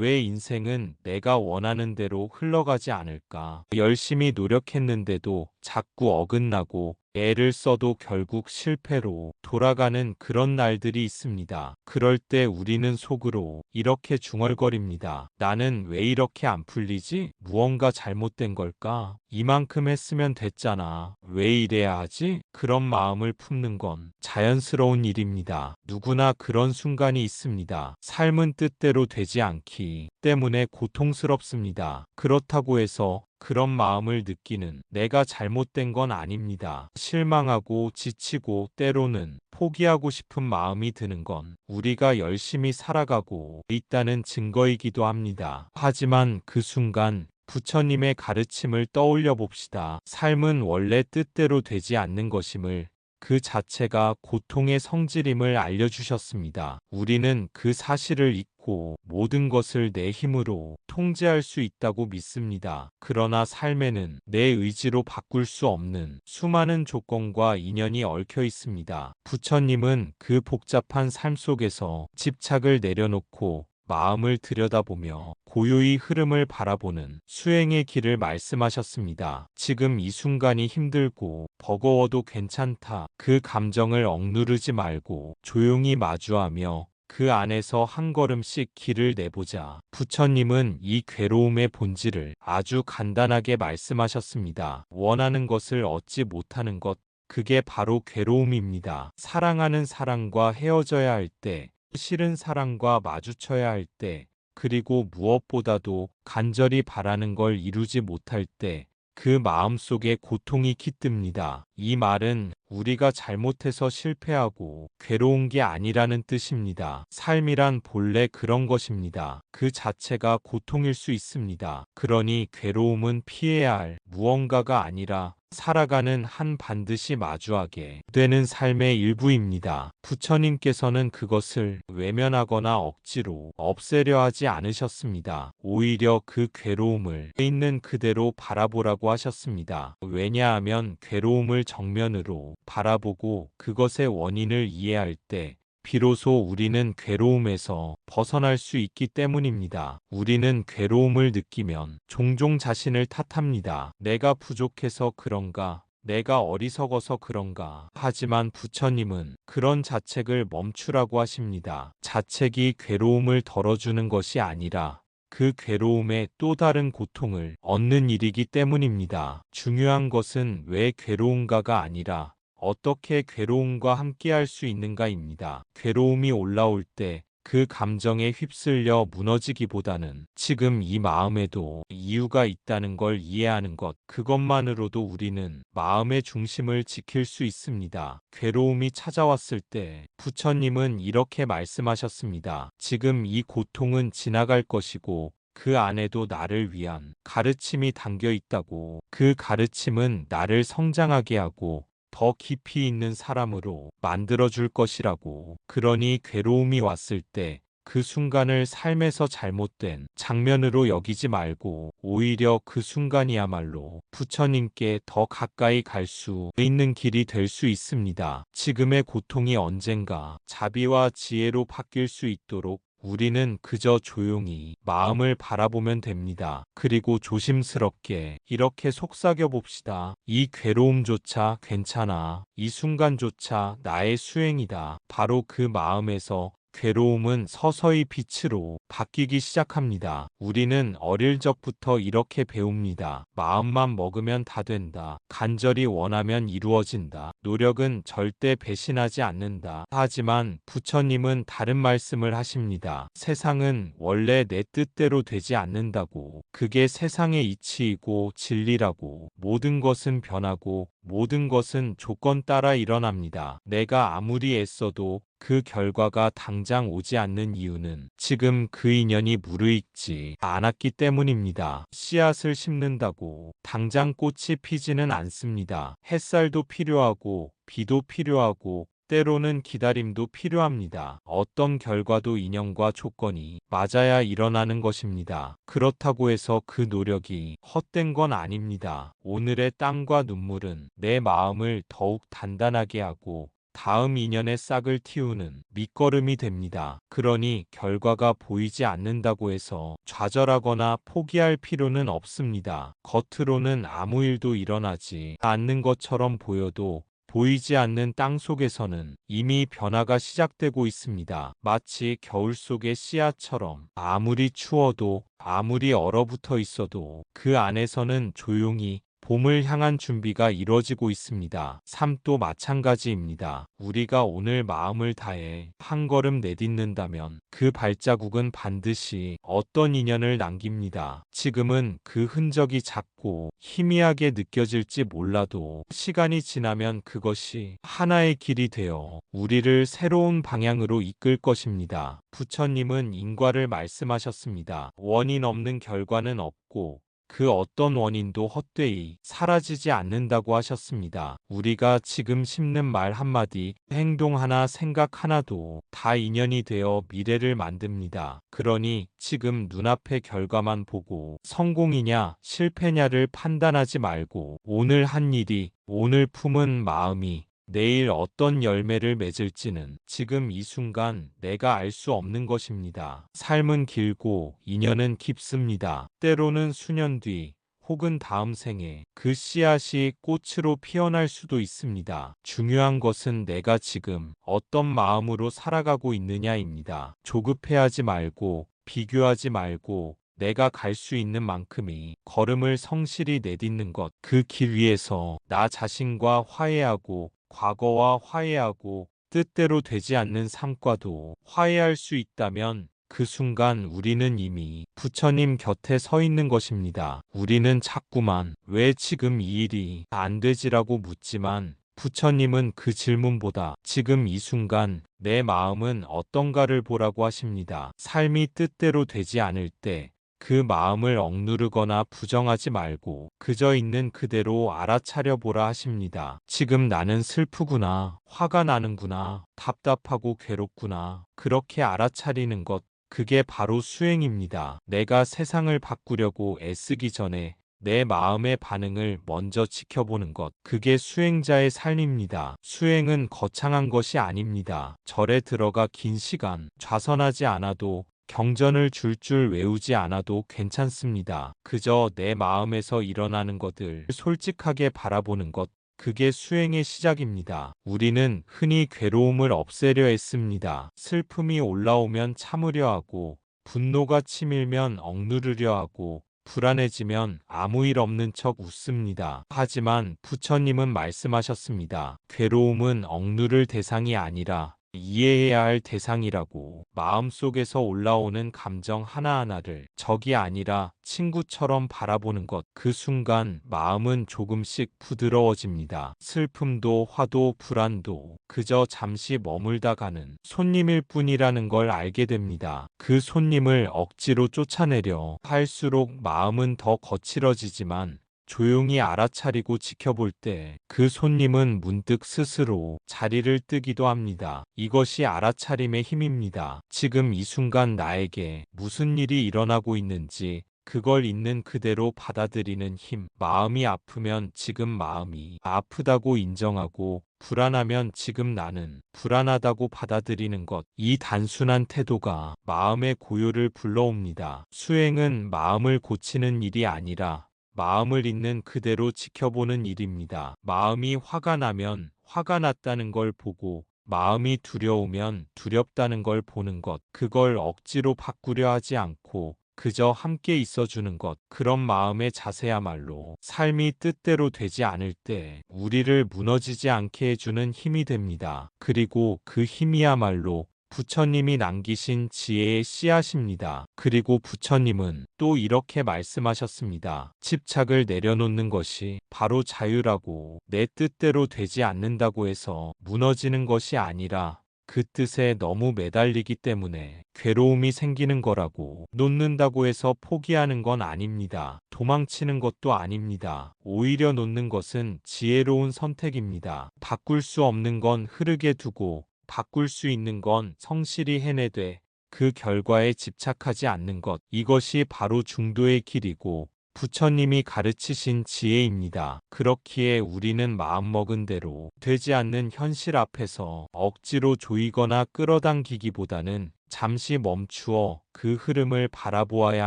왜 인생은 내가 원하는 대로 흘러가지 않을까? 열심히 노력했는데도 자꾸 어긋나고 애를 써도 결국 실패로 돌아가는 그런 날들이 있습니다. 그럴 때 우리는 속으로 이렇게 중얼거립니다. 나는 왜 이렇게 안 풀리지? 무언가 잘못된 걸까? 이만큼 했으면 됐잖아. 왜 이래야 하지? 그런 마음을 품는 건 자연스러운 일입니다. 누구나 그런 순간이 있습니다. 삶은 뜻대로 되지 않기 때문에 고통스럽습니다. 그렇다고 해서 그런 마음을 느끼는 내가 잘못된 건 아닙니다. 실망하고 지치고 때로는 포기하고 싶은 마음이 드는 건 우리가 열심히 살아가고 있다는 증거이기도 합니다. 하지만 그 순간 부처님의 가르침을 떠올려 봅시다. 삶은 원래 뜻대로 되지 않는 것임을, 그 자체가 고통의 성질임을 알려주셨습니다. 우리는 그 사실을 잊고 모든 것을 내 힘으로 통제할 수 있다고 믿습니다. 그러나 삶에는 내 의지로 바꿀 수 없는 수많은 조건과 인연이 얽혀 있습니다. 부처님은 그 복잡한 삶 속에서 집착을 내려놓고 마음을 들여다보며 고요히 흐름을 바라보는 수행의 길을 말씀하셨습니다. 지금 이 순간이 힘들고 버거워도 괜찮다. 그 감정을 억누르지 말고 조용히 마주하며 그 안에서 한 걸음씩 길을 내보자. 부처님은 이 괴로움의 본질을 아주 간단하게 말씀하셨습니다. 원하는 것을 얻지 못하는 것, 그게 바로 괴로움입니다. 사랑하는 사람과 헤어져야 할 때, 싫은 사람과 마주쳐야 할 때, 그리고 무엇보다도 간절히 바라는 걸 이루지 못할 때, 그 마음속에 고통이 깃듭니다. 이 말은 우리가 잘못해서 실패하고 괴로운 게 아니라는 뜻입니다. 삶이란 본래 그런 것입니다. 그 자체가 고통일 수 있습니다. 그러니 괴로움은 피해야 할 무언가가 아니라 살아가는 한 반드시 마주하게 되는 삶의 일부입니다. 부처님께서는 그것을 외면하거나 억지로 없애려 하지 않으셨습니다. 오히려 그 괴로움을 있는 그대로 바라보라고 하셨습니다. 왜냐하면 괴로움을 정면으로 바라보고 그것의 원인을 이해할 때 비로소 우리는 괴로움에서 벗어날 수 있기 때문입니다. 우리는 괴로움을 느끼면 종종 자신을 탓합니다. 내가 부족해서 그런가? 내가 어리석어서 그런가? 하지만 부처님은 그런 자책을 멈추라고 하십니다. 자책이 괴로움을 덜어주는 것이 아니라 그 괴로움에 또 다른 고통을 얻는 일이기 때문입니다. 중요한 것은 왜 괴로운가가 아니라 어떻게 괴로움과 함께할 수 있는가입니다. 괴로움이 올라올 때 그 감정에 휩쓸려 무너지기보다는 지금 이 마음에도 이유가 있다는 걸 이해하는 것, 그것만으로도 우리는 마음의 중심을 지킬 수 있습니다. 괴로움이 찾아왔을 때 부처님은 이렇게 말씀하셨습니다. 지금 이 고통은 지나갈 것이고 그 안에도 나를 위한 가르침이 담겨 있다고. 그 가르침은 나를 성장하게 하고 더 깊이 있는 사람으로 만들어줄 것이라고. 그러니 괴로움이 왔을 때 그 순간을 삶에서 잘못된 장면으로 여기지 말고 오히려 그 순간이야말로 부처님께 더 가까이 갈 수 있는 길이 될 수 있습니다. 지금의 고통이 언젠가 자비와 지혜로 바뀔 수 있도록 우리는 그저 조용히 마음을 바라보면 됩니다. 그리고 조심스럽게 이렇게 속삭여 봅시다. 이 괴로움조차 괜찮아. 이 순간조차 나의 수행이다. 바로 그 마음에서 괴로움은 서서히 빛으로 바뀌기 시작합니다. 우리는 어릴 적부터 이렇게 배웁니다. 마음만 먹으면 다 된다. 간절히 원하면 이루어진다. 노력은 절대 배신하지 않는다. 하지만 부처님은 다른 말씀을 하십니다. 세상은 원래 내 뜻대로 되지 않는다고. 그게 세상의 이치이고 진리라고. 모든 것은 변하고 모든 것은 조건 따라 일어납니다. 내가 아무리 애써도 그 결과가 당장 오지 않는 이유는 지금 그 인연이 무르익지 않았기 때문입니다. 씨앗을 심는다고 당장 꽃이 피지는 않습니다. 햇살도 필요하고 비도 필요하고 때로는 기다림도 필요합니다. 어떤 결과도 인연과 조건이 맞아야 일어나는 것입니다. 그렇다고 해서 그 노력이 헛된 건 아닙니다. 오늘의 땀과 눈물은 내 마음을 더욱 단단하게 하고 다음 인연의 싹을 틔우는 밑거름이 됩니다. 그러니 결과가 보이지 않는다고 해서 좌절하거나 포기할 필요는 없습니다. 겉으로는 아무 일도 일어나지 않는 것처럼 보여도 보이지 않는 땅 속에서는 이미 변화가 시작되고 있습니다. 마치 겨울 속의 씨앗처럼 아무리 추워도 아무리 얼어붙어 있어도 그 안에서는 조용히 봄을 향한 준비가 이루어지고 있습니다. 삶도 마찬가지입니다. 우리가 오늘 마음을 다해 한 걸음 내딛는다면 그 발자국은 반드시 어떤 인연을 남깁니다. 지금은 그 흔적이 작고 희미하게 느껴질지 몰라도 시간이 지나면 그것이 하나의 길이 되어 우리를 새로운 방향으로 이끌 것입니다. 부처님은 인과를 말씀하셨습니다. 원인 없는 결과는 없고 그 어떤 원인도 헛되이 사라지지 않는다고 하셨습니다. 우리가 지금 심는 말 한마디, 행동 하나, 생각 하나도 다 인연이 되어 미래를 만듭니다. 그러니 지금 눈앞의 결과만 보고 성공이냐 실패냐를 판단하지 말고 오늘 한 일이, 오늘 품은 마음이 내일 어떤 열매를 맺을지는 지금 이 순간 내가 알 수 없는 것입니다. 삶은 길고 인연은 깊습니다. 때로는 수년 뒤 혹은 다음 생에 그 씨앗이 꽃으로 피어날 수도 있습니다. 중요한 것은 내가 지금 어떤 마음으로 살아가고 있느냐입니다. 조급해하지 말고 비교하지 말고 내가 갈 수 있는 만큼의 걸음을 성실히 내딛는 것, 그 길 위에서 나 자신과 화해하고 과거와 화해하고 뜻대로 되지 않는 삶과도 화해할 수 있다면 그 순간 우리는 이미 부처님 곁에 서 있는 것입니다. 우리는 자꾸만 왜 지금 이 일이 안 되지라고 묻지만 부처님은 그 질문보다 지금 이 순간 내 마음은 어떤가를 보라고 하십니다. 삶이 뜻대로 되지 않을 때 그 마음을 억누르거나 부정하지 말고 그저 있는 그대로 알아차려 보라 하십니다. 지금 나는 슬프구나, 화가 나는구나, 답답하고 괴롭구나. 그렇게 알아차리는 것, 그게 바로 수행입니다. 내가 세상을 바꾸려고 애쓰기 전에 내 마음의 반응을 먼저 지켜보는 것, 그게 수행자의 삶입니다. 수행은 거창한 것이 아닙니다. 절에 들어가 긴 시간 좌선하지 않아도 경전을 줄줄 외우지 않아도 괜찮습니다. 그저 내 마음에서 일어나는 것을 솔직하게 바라보는 것, 그게 수행의 시작입니다. 우리는 흔히 괴로움을 없애려 했습니다. 슬픔이 올라오면 참으려 하고, 분노가 치밀면 억누르려 하고, 불안해지면 아무 일 없는 척 웃습니다. 하지만 부처님은 말씀하셨습니다. 괴로움은 억누를 대상이 아니라 이해해야 할 대상이라고. 마음속에서 올라오는 감정 하나하나를 적이 아니라 친구처럼 바라보는 것. 그 순간 마음은 조금씩 부드러워집니다. 슬픔도 화도 불안도 그저 잠시 머물다 가는 손님일 뿐이라는 걸 알게 됩니다. 그 손님을 억지로 쫓아내려 할수록 마음은 더 거칠어지지만 조용히 알아차리고 지켜볼 때 그 손님은 문득 스스로 자리를 뜨기도 합니다. 이것이 알아차림의 힘입니다. 지금 이 순간 나에게 무슨 일이 일어나고 있는지 그걸 있는 그대로 받아들이는 힘. 마음이 아프면 지금 마음이 아프다고 인정하고 불안하면 지금 나는 불안하다고 받아들이는 것. 이 단순한 태도가 마음의 고요를 불러옵니다. 수행은 마음을 고치는 일이 아니라 마음을 있는 그대로 지켜보는 일입니다. 마음이 화가 나면 화가 났다는 걸 보고 마음이 두려우면 두렵다는 걸 보는 것. 그걸 억지로 바꾸려 하지 않고 그저 함께 있어주는 것. 그런 마음의 자세야말로 삶이 뜻대로 되지 않을 때 우리를 무너지지 않게 해주는 힘이 됩니다. 그리고 그 힘이야말로 부처님이 남기신 지혜의 씨앗입니다. 그리고 부처님은 또 이렇게 말씀하셨습니다. 집착을 내려놓는 것이 바로 자유라고. 내 뜻대로 되지 않는다고 해서 무너지는 것이 아니라 그 뜻에 너무 매달리기 때문에 괴로움이 생기는 거라고. 놓는다고 해서 포기하는 건 아닙니다. 도망치는 것도 아닙니다. 오히려 놓는 것은 지혜로운 선택입니다. 바꿀 수 없는 건 흐르게 두고 바꿀 수 있는 건 성실히 해내되 그 결과에 집착하지 않는 것. 이것이 바로 중도의 길이고 부처님이 가르치신 지혜입니다. 그렇기에 우리는 마음먹은 대로 되지 않는 현실 앞에서 억지로 조이거나 끌어당기기보다는 잠시 멈추어 그 흐름을 바라보아야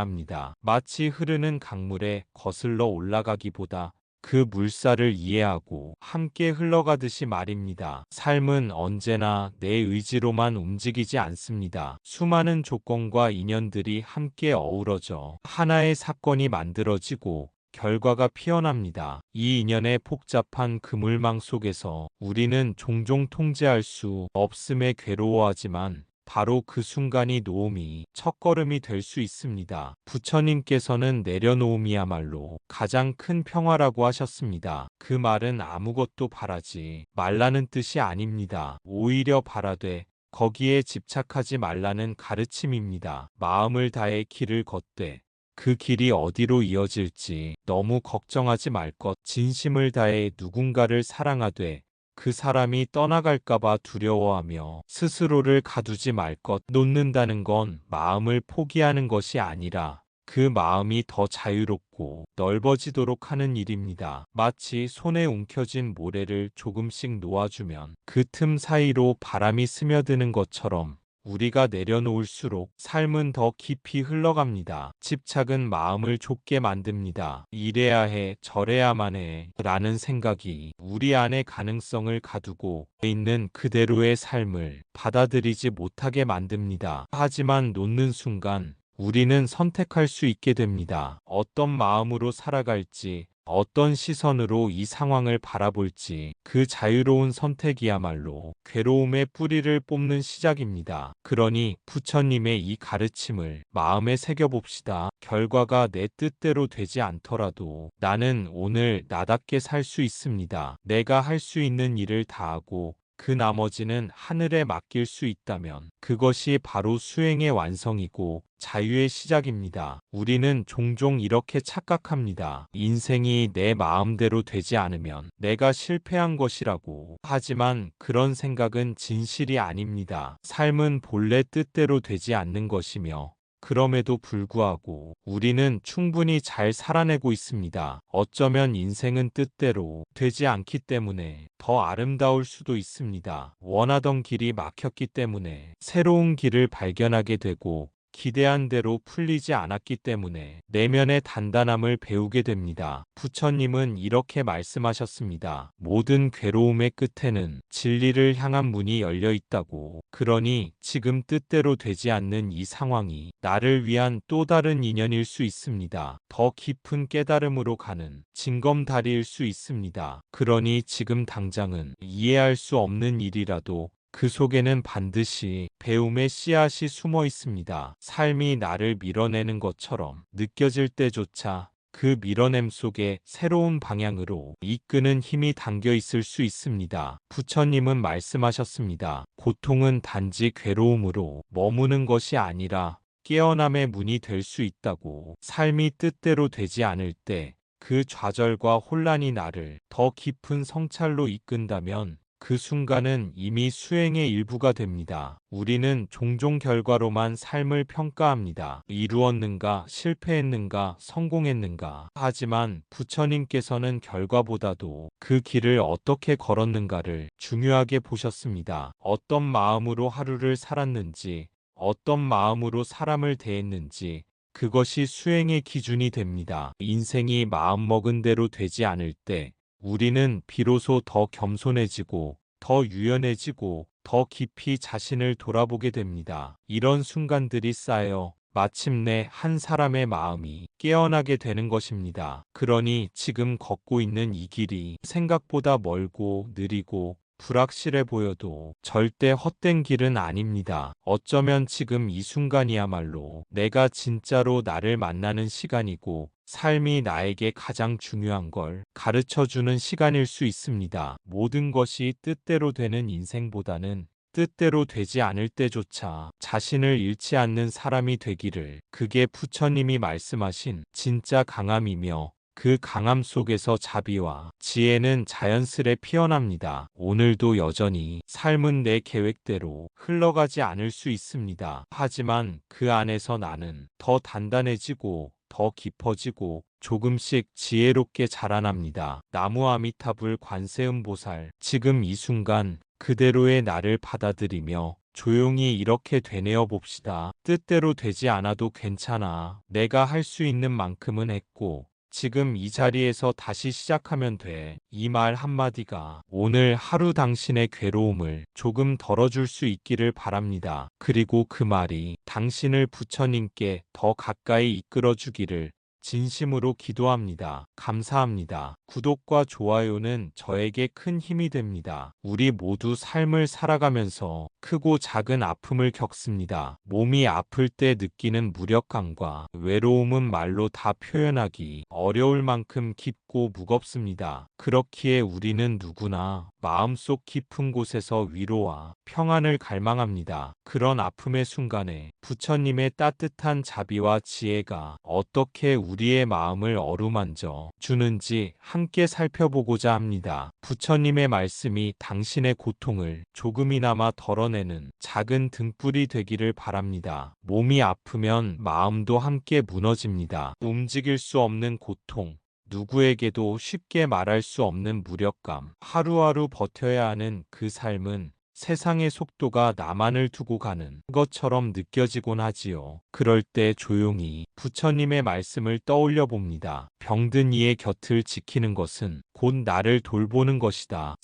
합니다. 마치 흐르는 강물에 거슬러 올라가기보다 그 물살을 이해하고 함께 흘러가듯이 말입니다. 삶은 언제나 내 의지로만 움직이지 않습니다. 수많은 조건과 인연들이 함께 어우러져 하나의 사건이 만들어지고 결과가 피어납니다. 이 인연의 복잡한 그물망 속에서 우리는 종종 통제할 수 없음에 괴로워하지만 바로 그 순간이 놓음이 첫걸음이 될 수 있습니다. 부처님께서는 내려놓음이야말로 가장 큰 평화라고 하셨습니다. 그 말은 아무것도 바라지 말라는 뜻이 아닙니다. 오히려 바라되 거기에 집착하지 말라는 가르침입니다. 마음을 다해 길을 걷되 그 길이 어디로 이어질지 너무 걱정하지 말 것. 진심을 다해 누군가를 사랑하되 그 사람이 떠나갈까봐 두려워하며 스스로를 가두지 말 것. 놓는다는 건 마음을 포기하는 것이 아니라 그 마음이 더 자유롭고 넓어지도록 하는 일입니다. 마치 손에 움켜진 모래를 조금씩 놓아주면 그 틈 사이로 바람이 스며드는 것처럼 우리가 내려놓을수록 삶은 더 깊이 흘러갑니다. 집착은 마음을 좁게 만듭니다. 이래야 해, 저래야만 해 라는 생각이 우리 안의 가능성을 가두고 있는 그대로의 삶을 받아들이지 못하게 만듭니다. 하지만 놓는 순간 우리는 선택할 수 있게 됩니다. 어떤 마음으로 살아갈지, 어떤 시선으로 이 상황을 바라볼지 그 자유로운 선택이야말로 괴로움의 뿌리를 뽑는 시작입니다. 그러니 부처님의 이 가르침을 마음에 새겨봅시다. 결과가 내 뜻대로 되지 않더라도 나는 오늘 나답게 살 수 있습니다. 내가 할 수 있는 일을 다하고 그 나머지는 하늘에 맡길 수 있다면 그것이 바로 수행의 완성이고 자유의 시작입니다. 우리는 종종 이렇게 착각합니다. 인생이 내 마음대로 되지 않으면 내가 실패한 것이라고. 하지만 그런 생각은 진실이 아닙니다. 삶은 본래 뜻대로 되지 않는 것이며 그럼에도 불구하고 우리는 충분히 잘 살아내고 있습니다. 어쩌면 인생은 뜻대로 되지 않기 때문에 더 아름다울 수도 있습니다. 원하던 길이 막혔기 때문에 새로운 길을 발견하게 되고 기대한 대로 풀리지 않았기 때문에 내면의 단단함을 배우게 됩니다. 부처님은 이렇게 말씀하셨습니다. 모든 괴로움의 끝에는 진리를 향한 문이 열려 있다고. 그러니 지금 뜻대로 되지 않는 이 상황이 나를 위한 또 다른 인연일 수 있습니다. 더 깊은 깨달음으로 가는 징검다리일 수 있습니다. 그러니 지금 당장은 이해할 수 없는 일이라도 그 속에는 반드시 배움의 씨앗이 숨어 있습니다. 삶이 나를 밀어내는 것처럼 느껴질 때조차 그 밀어냄 속에 새로운 방향으로 이끄는 힘이 담겨 있을 수 있습니다. 부처님은 말씀하셨습니다. 고통은 단지 괴로움으로 머무는 것이 아니라 깨어남의 문이 될 수 있다고. 삶이 뜻대로 되지 않을 때 그 좌절과 혼란이 나를 더 깊은 성찰로 이끈다면 그 순간은 이미 수행의 일부가 됩니다. 우리는 종종 결과로만 삶을 평가합니다. 이루었는가, 실패했는가, 성공했는가. 하지만 부처님께서는 결과보다도 그 길을 어떻게 걸었는가를 중요하게 보셨습니다. 어떤 마음으로 하루를 살았는지, 어떤 마음으로 사람을 대했는지, 그것이 수행의 기준이 됩니다. 인생이 마음먹은 대로 되지 않을 때 우리는 비로소 더 겸손해지고 더 유연해지고 더 깊이 자신을 돌아보게 됩니다. 이런 순간들이 쌓여 마침내 한 사람의 마음이 깨어나게 되는 것입니다. 그러니 지금 걷고 있는 이 길이 생각보다 멀고 느리고 불확실해 보여도 절대 헛된 길은 아닙니다. 어쩌면 지금 이 순간이야말로 내가 진짜로 나를 만나는 시간이고 삶이 나에게 가장 중요한 걸 가르쳐주는 시간일 수 있습니다. 모든 것이 뜻대로 되는 인생보다는 뜻대로 되지 않을 때조차 자신을 잃지 않는 사람이 되기를. 그게 부처님이 말씀하신 진짜 강함이며 그 강함 속에서 자비와 지혜는 자연스레 피어납니다. 오늘도 여전히 삶은 내 계획대로 흘러가지 않을 수 있습니다. 하지만 그 안에서 나는 더 단단해지고 더 깊어지고 조금씩 지혜롭게 자라납니다. 나무 아미타불 관세음보살, 지금 이 순간 그대로의 나를 받아들이며 조용히 이렇게 되뇌어 봅시다. 뜻대로 되지 않아도 괜찮아. 내가 할 수 있는 만큼은 했고 지금 이 자리에서 다시 시작하면 돼. 이 말 한마디가 오늘 하루 당신의 괴로움을 조금 덜어줄 수 있기를 바랍니다. 그리고 그 말이 당신을 부처님께 더 가까이 이끌어 주기를 진심으로 기도합니다. 감사합니다. 구독과 좋아요는 저에게 큰 힘이 됩니다. 우리 모두 삶을 살아가면서 크고 작은 아픔을 겪습니다. 몸이 아플 때 느끼는 무력감과 외로움은 말로 다 표현하기 어려울 만큼 깊고 무겁습니다. 그렇기에 우리는 누구나 마음속 깊은 곳에서 위로와 평안을 갈망합니다. 그런 아픔의 순간에 부처님의 따뜻한 자비와 지혜가 어떻게 우리의 마음을 어루만져 주는지 함께 살펴보고자 합니다. 부처님의 말씀이 당신의 고통을 조금이나마 덜어내는 작은 등불이 되기를 바랍니다. 몸이 아프면 마음도 함께 무너집니다. 움직일 수 없는 고통, 누구에게도 쉽게 말할 수 없는 무력감, 하루하루 버텨야 하는 그 삶은 세상의 속도가 나만을 두고 가는 것처럼 느껴지곤 하지요. 그럴 때 조용히 부처님의 말씀을 떠올려 봅니다. 병든 이의 곁을 지키는 것은 곧 나를 돌보는 것이다.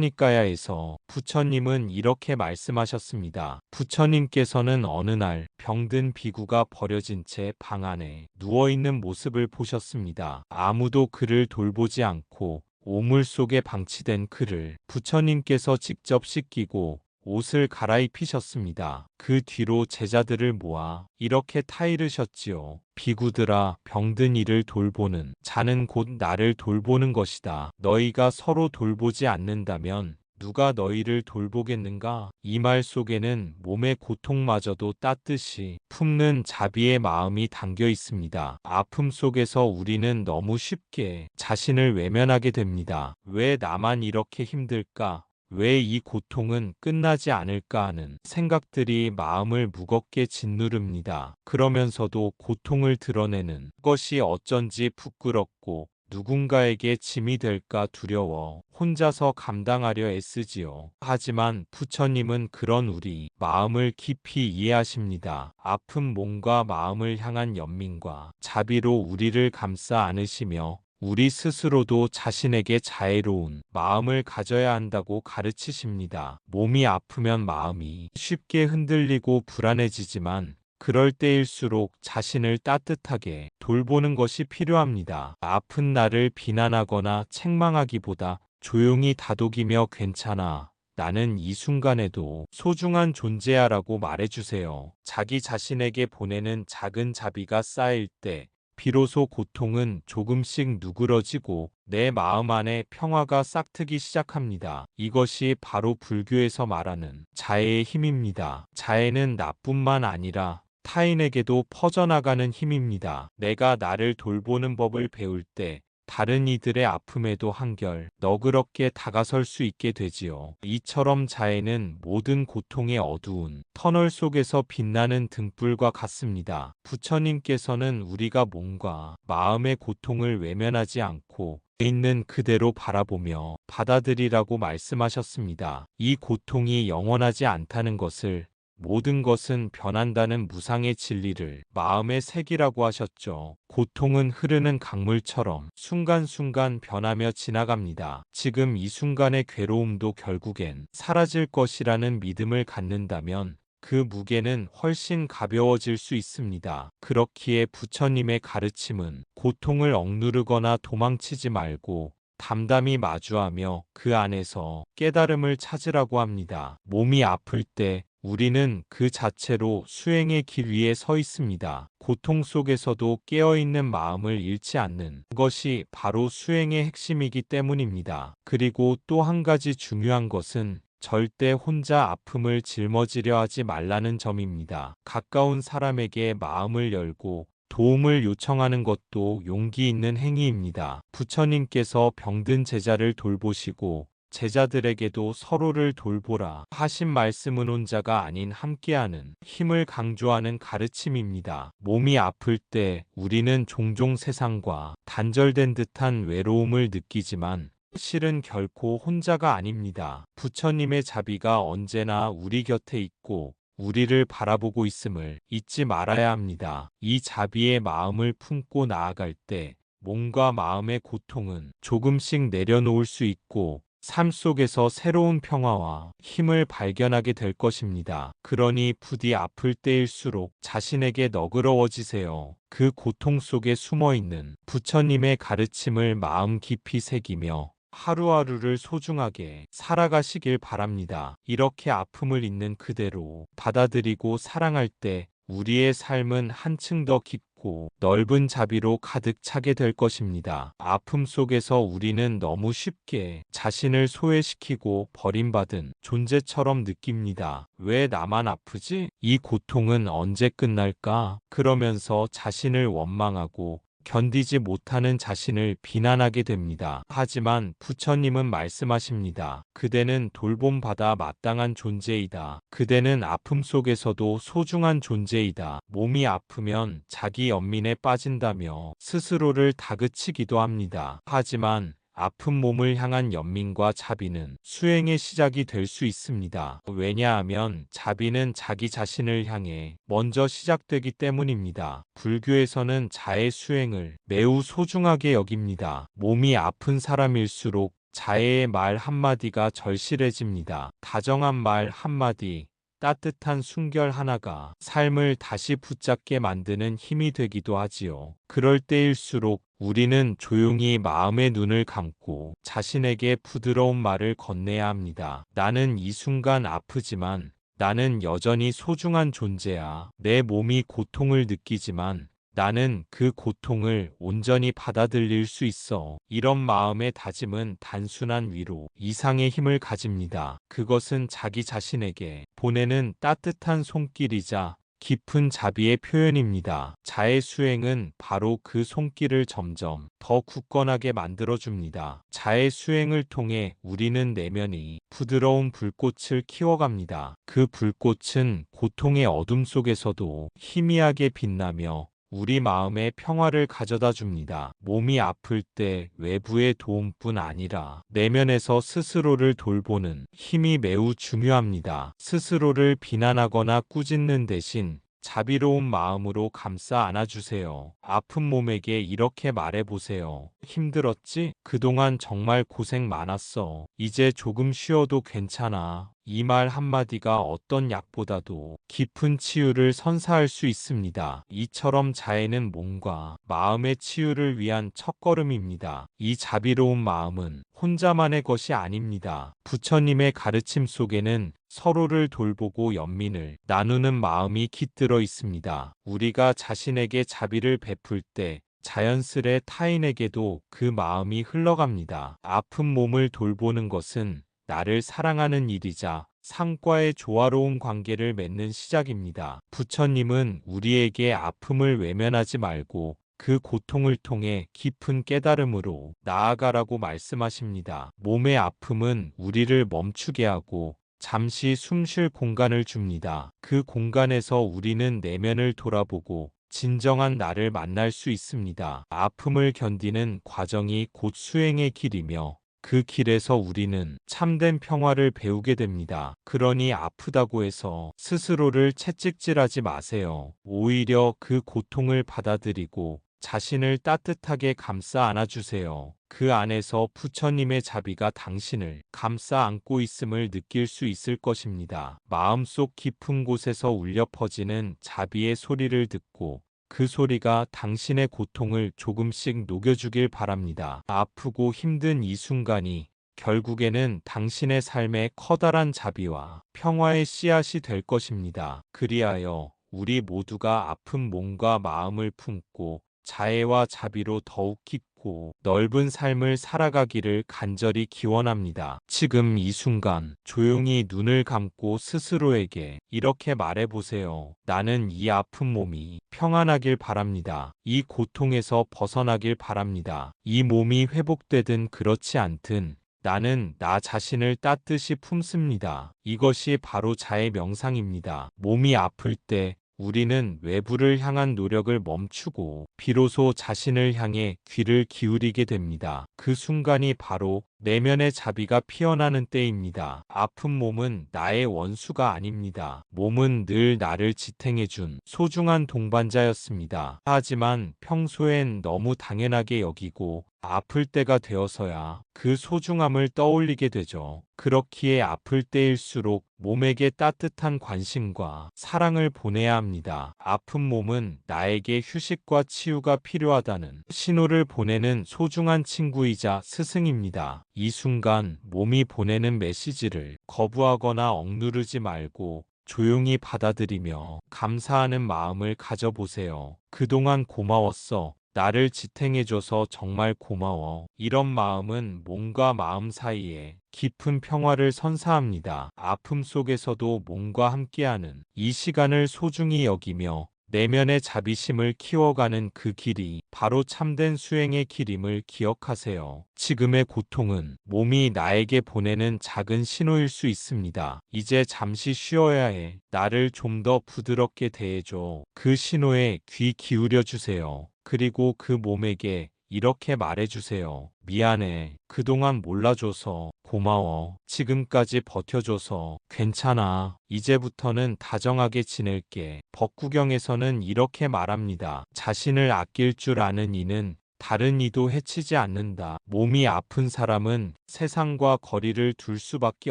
상유타니까야에서 부처님은 이렇게 말씀하셨습니다. 부처님께서는 어느 날 병든 비구가 버려진 채 방 안에 누워있는 모습을 보셨습니다. 아무도 그를 돌보지 않고 오물 속에 방치된 그를 부처님께서 직접 씻기고 옷을 갈아입히셨습니다. 그 뒤로 제자들을 모아 이렇게 타이르셨지요. 비구들아, 병든 이를 돌보는 자는 곧 나를 돌보는 것이다. 너희가 서로 돌보지 않는다면 누가 너희를 돌보겠는가? 이 말 속에는 몸의 고통마저도 따뜻이 품는 자비의 마음이 담겨 있습니다. 아픔 속에서 우리는 너무 쉽게 자신을 외면하게 됩니다. 왜 나만 이렇게 힘들까? 왜 이 고통은 끝나지 않을까 하는 생각들이 마음을 무겁게 짓누릅니다. 그러면서도 고통을 드러내는 것이 어쩐지 부끄럽고 누군가에게 짐이 될까 두려워 혼자서 감당하려 애쓰지요. 하지만 부처님은 그런 우리 마음을 깊이 이해하십니다. 아픈 몸과 마음을 향한 연민과 자비로 우리를 감싸 안으시며 우리 스스로도 자신에게 자애로운 마음을 가져야 한다고 가르치십니다. 몸이 아프면 마음이 쉽게 흔들리고 불안해지지만 그럴 때일수록 자신을 따뜻하게 돌보는 것이 필요합니다. 아픈 나를 비난하거나 책망하기보다 조용히 다독이며 괜찮아. 나는 이 순간에도 소중한 존재야라고 말해주세요. 자기 자신에게 보내는 작은 자비가 쌓일 때 비로소 고통은 조금씩 누그러지고 내 마음 안에 평화가 싹트기 시작합니다. 이것이 바로 불교에서 말하는 자애의 힘입니다. 자애는 나뿐만 아니라 타인에게도 퍼져나가는 힘입니다. 내가 나를 돌보는 법을 배울 때 다른 이들의 아픔에도 한결 너그럽게 다가설 수 있게 되지요. 이처럼 자애는 모든 고통의 어두운 터널 속에서 빛나는 등불과 같습니다. 부처님께서는 우리가 몸과 마음의 고통을 외면하지 않고 있는 그대로 바라보며 받아들이라고 말씀하셨습니다. 이 고통이 영원하지 않다는 것을, 모든 것은 변한다는 무상의 진리를 마음에 새기라고 하셨죠. 고통은 흐르는 강물처럼 순간순간 변하며 지나갑니다. 지금 이 순간의 괴로움도 결국엔 사라질 것이라는 믿음을 갖는다면 그 무게는 훨씬 가벼워질 수 있습니다. 그렇기에 부처님의 가르침은 고통을 억누르거나 도망치지 말고 담담히 마주하며 그 안에서 깨달음을 찾으라고 합니다. 몸이 아플 때 우리는 그 자체로 수행의 길 위에 서 있습니다. 고통 속에서도 깨어있는 마음을 잃지 않는 것이 바로 수행의 핵심이기 때문입니다. 그리고 또 한 가지 중요한 것은 절대 혼자 아픔을 짊어지려 하지 말라는 점입니다. 가까운 사람에게 마음을 열고 도움을 요청하는 것도 용기 있는 행위입니다. 부처님께서 병든 제자를 돌보시고 제자들에게도 서로를 돌보라 하신 말씀은 혼자가 아닌 함께하는 힘을 강조하는 가르침입니다. 몸이 아플 때 우리는 종종 세상과 단절된 듯한 외로움을 느끼지만 실은 결코 혼자가 아닙니다. 부처님의 자비가 언제나 우리 곁에 있고 우리를 바라보고 있음을 잊지 말아야 합니다. 이 자비의 마음을 품고 나아갈 때 몸과 마음의 고통은 조금씩 내려놓을 수 있고 삶 속에서 새로운 평화와 힘을 발견하게 될 것입니다. 그러니 부디 아플 때일수록 자신에게 너그러워지세요. 그 고통 속에 숨어있는 부처님의 가르침을 마음 깊이 새기며 하루하루를 소중하게 살아가시길 바랍니다. 이렇게 아픔을 있는 그대로 받아들이고 사랑할 때 우리의 삶은 한층 더 깊고 넓은 자비로 가득 차게 될 것입니다. 아픔 속에서 우리는 너무 쉽게 자신을 소외시키고 버림받은 존재처럼 느낍니다. 왜 나만 아프지? 이 고통은 언제 끝날까? 그러면서 자신을 원망하고 견디지 못하는 자신을 비난하게 됩니다. 하지만 부처님은 말씀하십니다. 그대는 돌봄받아 마땅한 존재이다. 그대는 아픔 속에서도 소중한 존재이다. 몸이 아프면 자기 연민에 빠진다며 스스로를 다그치기도 합니다. 하지만 아픈 몸을 향한 연민과 자비는 수행의 시작이 될 수 있습니다. 왜냐하면 자비는 자기 자신을 향해 먼저 시작되기 때문입니다. 불교에서는 자의 수행을 매우 소중하게 여깁니다. 몸이 아픈 사람일수록 자애의 말 한마디가 절실해집니다. 다정한 말 한마디, 따뜻한 순결 하나가 삶을 다시 붙잡게 만드는 힘이 되기도 하지요. 그럴 때일수록 우리는 조용히 마음의 눈을 감고 자신에게 부드러운 말을 건네야 합니다. 나는 이 순간 아프지만 나는 여전히 소중한 존재야. 내 몸이 고통을 느끼지만 나는 그 고통을 온전히 받아들일 수 있어. 이런 마음의 다짐은 단순한 위로 이상의 힘을 가집니다. 그것은 자기 자신에게 보내는 따뜻한 손길이자 깊은 자비의 표현입니다. 자의 수행은 바로 그 손길을 점점 더 굳건하게 만들어줍니다. 자의 수행을 통해 우리는 내면이 부드러운 불꽃을 키워갑니다. 그 불꽃은 고통의 어둠 속에서도 희미하게 빛나며 우리 마음에 평화를 가져다 줍니다. 몸이 아플 때 외부의 도움뿐 아니라 내면에서 스스로를 돌보는 힘이 매우 중요합니다. 스스로를 비난하거나 꾸짖는 대신 자비로운 마음으로 감싸 안아주세요. 아픈 몸에게 이렇게 말해보세요. 힘들었지? 그동안 정말 고생 많았어. 이제 조금 쉬어도 괜찮아. 이 말 한마디가 어떤 약보다도 깊은 치유를 선사할 수 있습니다. 이처럼 자애는 몸과 마음의 치유를 위한 첫걸음입니다. 이 자비로운 마음은 혼자만의 것이 아닙니다. 부처님의 가르침 속에는 서로를 돌보고 연민을 나누는 마음이 깃들어 있습니다. 우리가 자신에게 자비를 베풀 때 자연스레 타인에게도 그 마음이 흘러갑니다. 아픈 몸을 돌보는 것은 나를 사랑하는 일이자 상과의 조화로운 관계를 맺는 시작입니다. 부처님은 우리에게 아픔을 외면하지 말고 그 고통을 통해 깊은 깨달음으로 나아가라고 말씀하십니다. 몸의 아픔은 우리를 멈추게 하고 잠시 숨 쉴 공간을 줍니다. 그 공간에서 우리는 내면을 돌아보고 진정한 나를 만날 수 있습니다. 아픔을 견디는 과정이 곧 수행의 길이며 그 길에서 우리는 참된 평화를 배우게 됩니다. 그러니 아프다고 해서 스스로를 채찍질하지 마세요. 오히려 그 고통을 받아들이고 자신을 따뜻하게 감싸 안아주세요. 그 안에서 부처님의 자비가 당신을 감싸 안고 있음을 느낄 수 있을 것입니다. 마음속 깊은 곳에서 울려 퍼지는 자비의 소리를 듣고 그 소리가 당신의 고통을 조금씩 녹여주길 바랍니다. 아프고 힘든 이 순간이 결국에는 당신의 삶에 커다란 자비와 평화의 씨앗이 될 것입니다. 그리하여 우리 모두가 아픈 몸과 마음을 품고 자애와 자비로 더욱 깊고 넓은 삶을 살아가기를 간절히 기원합니다. 지금 이 순간 조용히 눈을 감고 스스로에게 이렇게 말해보세요. 나는 이 아픈 몸이 평안하길 바랍니다. 이 고통에서 벗어나길 바랍니다. 이 몸이 회복되든 그렇지 않든 나는 나 자신을 따뜻이 품습니다. 이것이 바로 자의 명상입니다. 몸이 아플 때 우리는 외부를 향한 노력을 멈추고 비로소 자신을 향해 귀를 기울이게 됩니다. 그 순간이 바로 내면의 자비가 피어나는 때입니다. 아픈 몸은 나의 원수가 아닙니다. 몸은 늘 나를 지탱해준 소중한 동반자였습니다. 하지만 평소엔 너무 당연하게 여기고 아플 때가 되어서야 그 소중함을 떠올리게 되죠. 그렇기에 아플 때일수록 몸에게 따뜻한 관심과 사랑을 보내야 합니다. 아픈 몸은 나에게 휴식과 치유가 필요하다는 신호를 보내는 소중한 친구이자 스승입니다. 이 순간 몸이 보내는 메시지를 거부하거나 억누르지 말고 조용히 받아들이며 감사하는 마음을 가져보세요. 그동안 고마웠어. 나를 지탱해줘서 정말 고마워. 이런 마음은 몸과 마음 사이에 깊은 평화를 선사합니다. 아픔 속에서도 몸과 함께하는 이 시간을 소중히 여기며 내면의 자비심을 키워가는 그 길이 바로 참된 수행의 길임을 기억하세요. 지금의 고통은 몸이 나에게 보내는 작은 신호일 수 있습니다. 이제 잠시 쉬어야 해. 나를 좀 더 부드럽게 대해줘. 그 신호에 귀 기울여 주세요. 그리고 그 몸에게 이렇게 말해주세요. 미안해. 그동안 몰라줘서 고마워. 지금까지 버텨줘서 괜찮아. 이제부터는 다정하게 지낼게. 법구경에서는 이렇게 말합니다. 자신을 아낄 줄 아는 이는 다른 이도 해치지 않는다. 몸이 아픈 사람은 세상과 거리를 둘 수밖에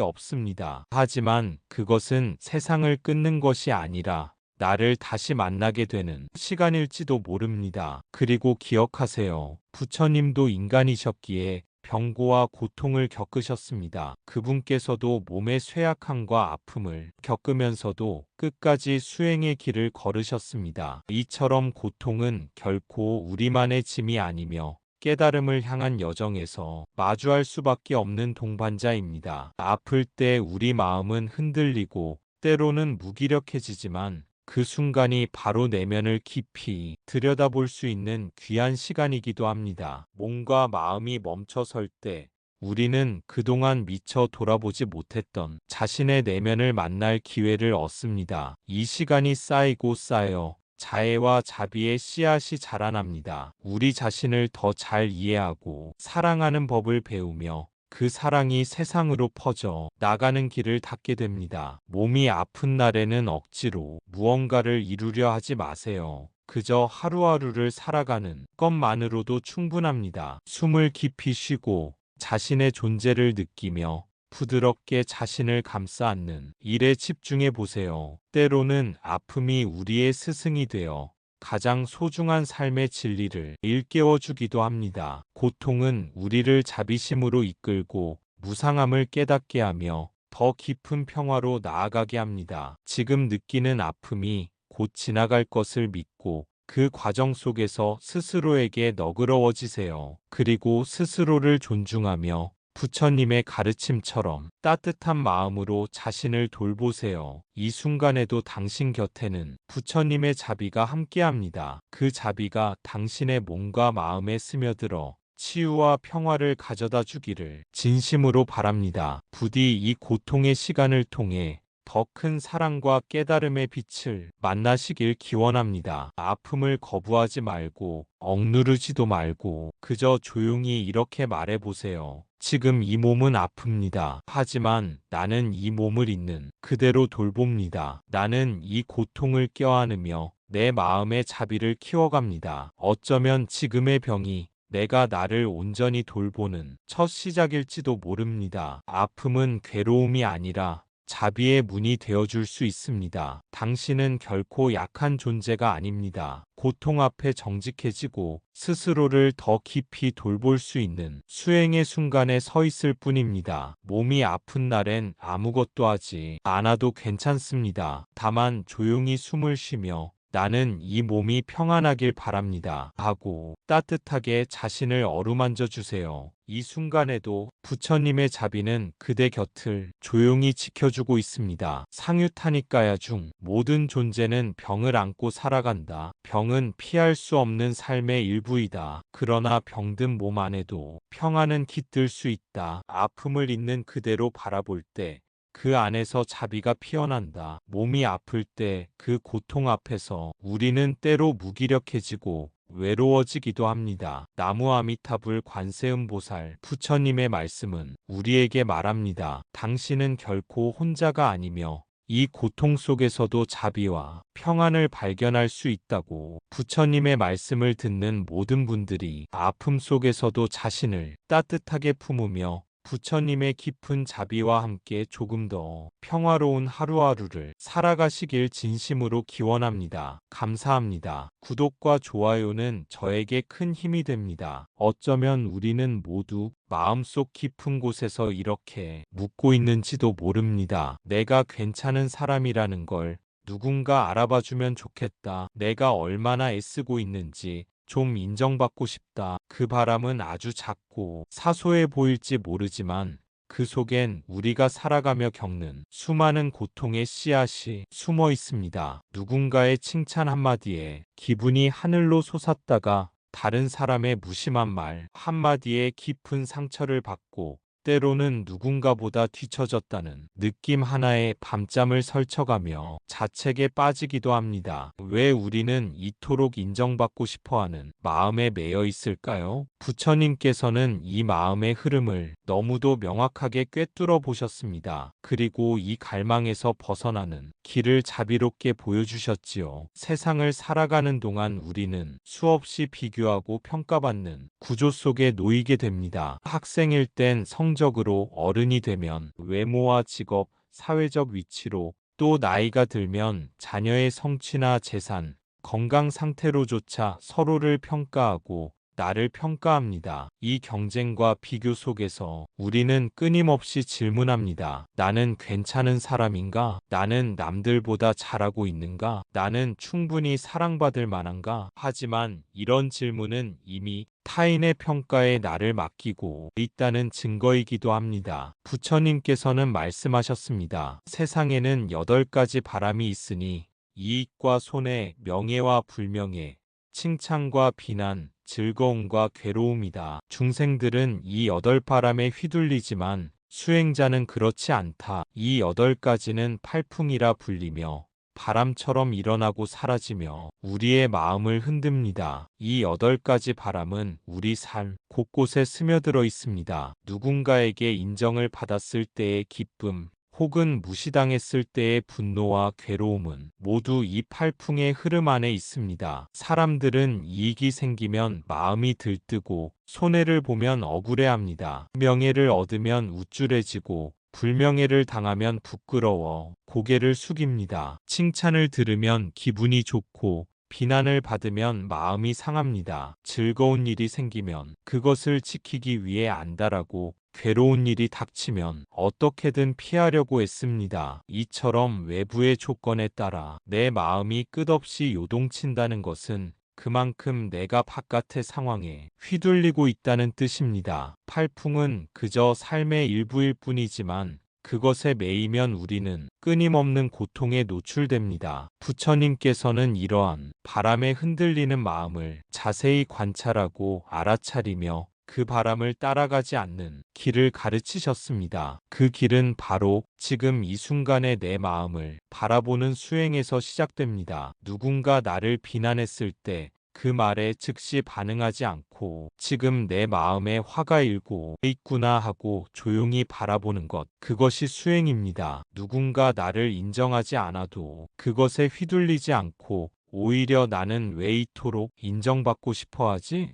없습니다. 하지만 그것은 세상을 끊는 것이 아니라 나를 다시 만나게 되는 시간일지도 모릅니다. 그리고 기억하세요. 부처님도 인간이셨기에 병고와 고통을 겪으셨습니다. 그분께서도 몸의 쇠약함과 아픔을 겪으면서도 끝까지 수행의 길을 걸으셨습니다. 이처럼 고통은 결코 우리만의 짐이 아니며 깨달음을 향한 여정에서 마주할 수밖에 없는 동반자입니다. 아플 때 우리 마음은 흔들리고 때로는 무기력해지지만 그 순간이 바로 내면을 깊이 들여다볼 수 있는 귀한 시간이기도 합니다. 몸과 마음이 멈춰설 때 우리는 그동안 미처 돌아보지 못했던 자신의 내면을 만날 기회를 얻습니다. 이 시간이 쌓이고 쌓여 자애와 자비의 씨앗이 자라납니다. 우리 자신을 더 잘 이해하고 사랑하는 법을 배우며 그 사랑이 세상으로 퍼져 나가는 길을 닫게 됩니다. 몸이 아픈 날에는 억지로 무언가를 이루려 하지 마세요. 그저 하루하루를 살아가는 것만으로도 충분합니다. 숨을 깊이 쉬고 자신의 존재를 느끼며 부드럽게 자신을 감싸 안는 일에 집중해 보세요. 때로는 아픔이 우리의 스승이 되어 가장 소중한 삶의 진리를 일깨워주기도 합니다. 고통은 우리를 자비심으로 이끌고 무상함을 깨닫게 하며 더 깊은 평화로 나아가게 합니다. 지금 느끼는 아픔이 곧 지나갈 것을 믿고 그 과정 속에서 스스로에게 너그러워지세요. 그리고 스스로를 존중하며 부처님의 가르침처럼 따뜻한 마음으로 자신을 돌보세요. 이 순간에도 당신 곁에는 부처님의 자비가 함께합니다. 그 자비가 당신의 몸과 마음에 스며들어 치유와 평화를 가져다 주기를 진심으로 바랍니다. 부디 이 고통의 시간을 통해 더 큰 사랑과 깨달음의 빛을 만나시길 기원합니다. 아픔을 거부하지 말고 억누르지도 말고 그저 조용히 이렇게 말해보세요. 지금 이 몸은 아픕니다. 하지만 나는 이 몸을 있는 그대로 돌봅니다. 나는 이 고통을 껴안으며 내 마음의 자비를 키워갑니다. 어쩌면 지금의 병이 내가 나를 온전히 돌보는 첫 시작일지도 모릅니다. 아픔은 괴로움이 아니라 자비의 문이 되어줄 수 있습니다. 당신은 결코 약한 존재가 아닙니다. 고통 앞에 정직해지고 스스로를 더 깊이 돌볼 수 있는 수행의 순간에 서 있을 뿐입니다. 몸이 아픈 날엔 아무것도 하지 않아도 괜찮습니다. 다만 조용히 숨을 쉬며 나는 이 몸이 평안하길 바랍니다. 하고 따뜻하게 자신을 어루만져 주세요. 이 순간에도 부처님의 자비는 그대 곁을 조용히 지켜주고 있습니다. 상유타니까야 중 모든 존재는 병을 안고 살아간다. 병은 피할 수 없는 삶의 일부이다. 그러나 병든 몸 안에도 평안은 깃들 수 있다. 아픔을 있는 그대로 바라볼 때 그 안에서 자비가 피어난다. 몸이 아플 때 그 고통 앞에서 우리는 때로 무기력해지고 외로워지기도 합니다. 나무 아미타불 관세음보살 부처님의 말씀은 우리에게 말합니다. 당신은 결코 혼자가 아니며 이 고통 속에서도 자비와 평안을 발견할 수 있다고. 부처님의 말씀을 듣는 모든 분들이 아픔 속에서도 자신을 따뜻하게 품으며 부처님의 깊은 자비와 함께 조금 더 평화로운 하루하루를 살아가시길 진심으로 기원합니다. 감사합니다. 구독과 좋아요는 저에게 큰 힘이 됩니다. 어쩌면 우리는 모두 마음속 깊은 곳에서 이렇게 묻고 있는지도 모릅니다. 내가 괜찮은 사람이라는 걸 누군가 알아봐주면 좋겠다. 내가 얼마나 애쓰고 있는지 좀 인정받고 싶다. 그 바람은 아주 작고 사소해 보일지 모르지만 그 속엔 우리가 살아가며 겪는 수많은 고통의 씨앗이 숨어 있습니다. 누군가의 칭찬 한마디에 기분이 하늘로 솟았다가 다른 사람의 무심한 말 한마디에 깊은 상처를 받고 때로는 누군가보다 뒤처졌다는 느낌 하나에 밤잠을 설쳐가며 자책에 빠지기도 합니다. 왜 우리는 이토록 인정받고 싶어하는 마음에 매여 있을까요? 부처님께서는 이 마음의 흐름을 너무도 명확하게 꿰뚫어 보셨습니다. 그리고 이 갈망에서 벗어나는 길을 자비롭게 보여주셨지요. 세상을 살아가는 동안 우리는 수없이 비교하고 평가받는 구조 속에 놓이게 됩니다. 학생일 땐 성적으로, 어른이 되면 외모와 직업, 사회적 위치로, 또 나이가 들면 자녀의 성취나 재산, 건강 상태로조차 서로를 평가하고 나를 평가합니다. 이 경쟁과 비교 속에서 우리는 끊임없이 질문합니다. 나는 괜찮은 사람인가? 나는 남들보다 잘하고 있는가? 나는 충분히 사랑받을 만한가? 하지만 이런 질문은 이미 타인의 평가에 나를 맡기고 있다는 증거이기도 합니다. 부처님께서는 말씀하셨습니다. 세상에는 8가지 바람이 있으니 이익과 손해, 명예와 불명예, 칭찬과 비난, 즐거움과 괴로움이다. 중생들은 이 8바람에 휘둘리지만 수행자는 그렇지 않다. 이 8가지는 팔풍이라 불리며 바람처럼 일어나고 사라지며 우리의 마음을 흔듭니다. 이 8가지 바람은 우리 삶 곳곳에 스며들어 있습니다. 누군가에게 인정을 받았을 때의 기쁨, 혹은 무시당했을 때의 분노와 괴로움은 모두 이 팔풍의 흐름 안에 있습니다. 사람들은 이익이 생기면 마음이 들뜨고 손해를 보면 억울해합니다. 명예를 얻으면 우쭐해지고 불명예를 당하면 부끄러워 고개를 숙입니다. 칭찬을 들으면 기분이 좋고 비난을 받으면 마음이 상합니다. 즐거운 일이 생기면 그것을 지키기 위해 안달하고 괴로운 일이 닥치면 어떻게든 피하려고 애씁니다. 이처럼 외부의 조건에 따라 내 마음이 끝없이 요동친다는 것은 그만큼 내가 바깥의 상황에 휘둘리고 있다는 뜻입니다. 팔풍은 그저 삶의 일부일 뿐이지만 그것에 매이면 우리는 끊임없는 고통에 노출됩니다. 부처님께서는 이러한 바람에 흔들리는 마음을 자세히 관찰하고 알아차리며 그 바람을 따라가지 않는 길을 가르치셨습니다. 그 길은 바로 지금 이 순간의 내 마음을 바라보는 수행에서 시작됩니다. 누군가 나를 비난했을 때 그 말에 즉시 반응하지 않고 지금 내 마음에 화가 일고 있구나 하고 조용히 바라보는 것, 그것이 수행입니다. 누군가 나를 인정하지 않아도 그것에 휘둘리지 않고 오히려 나는 왜 이토록 인정받고 싶어 하지?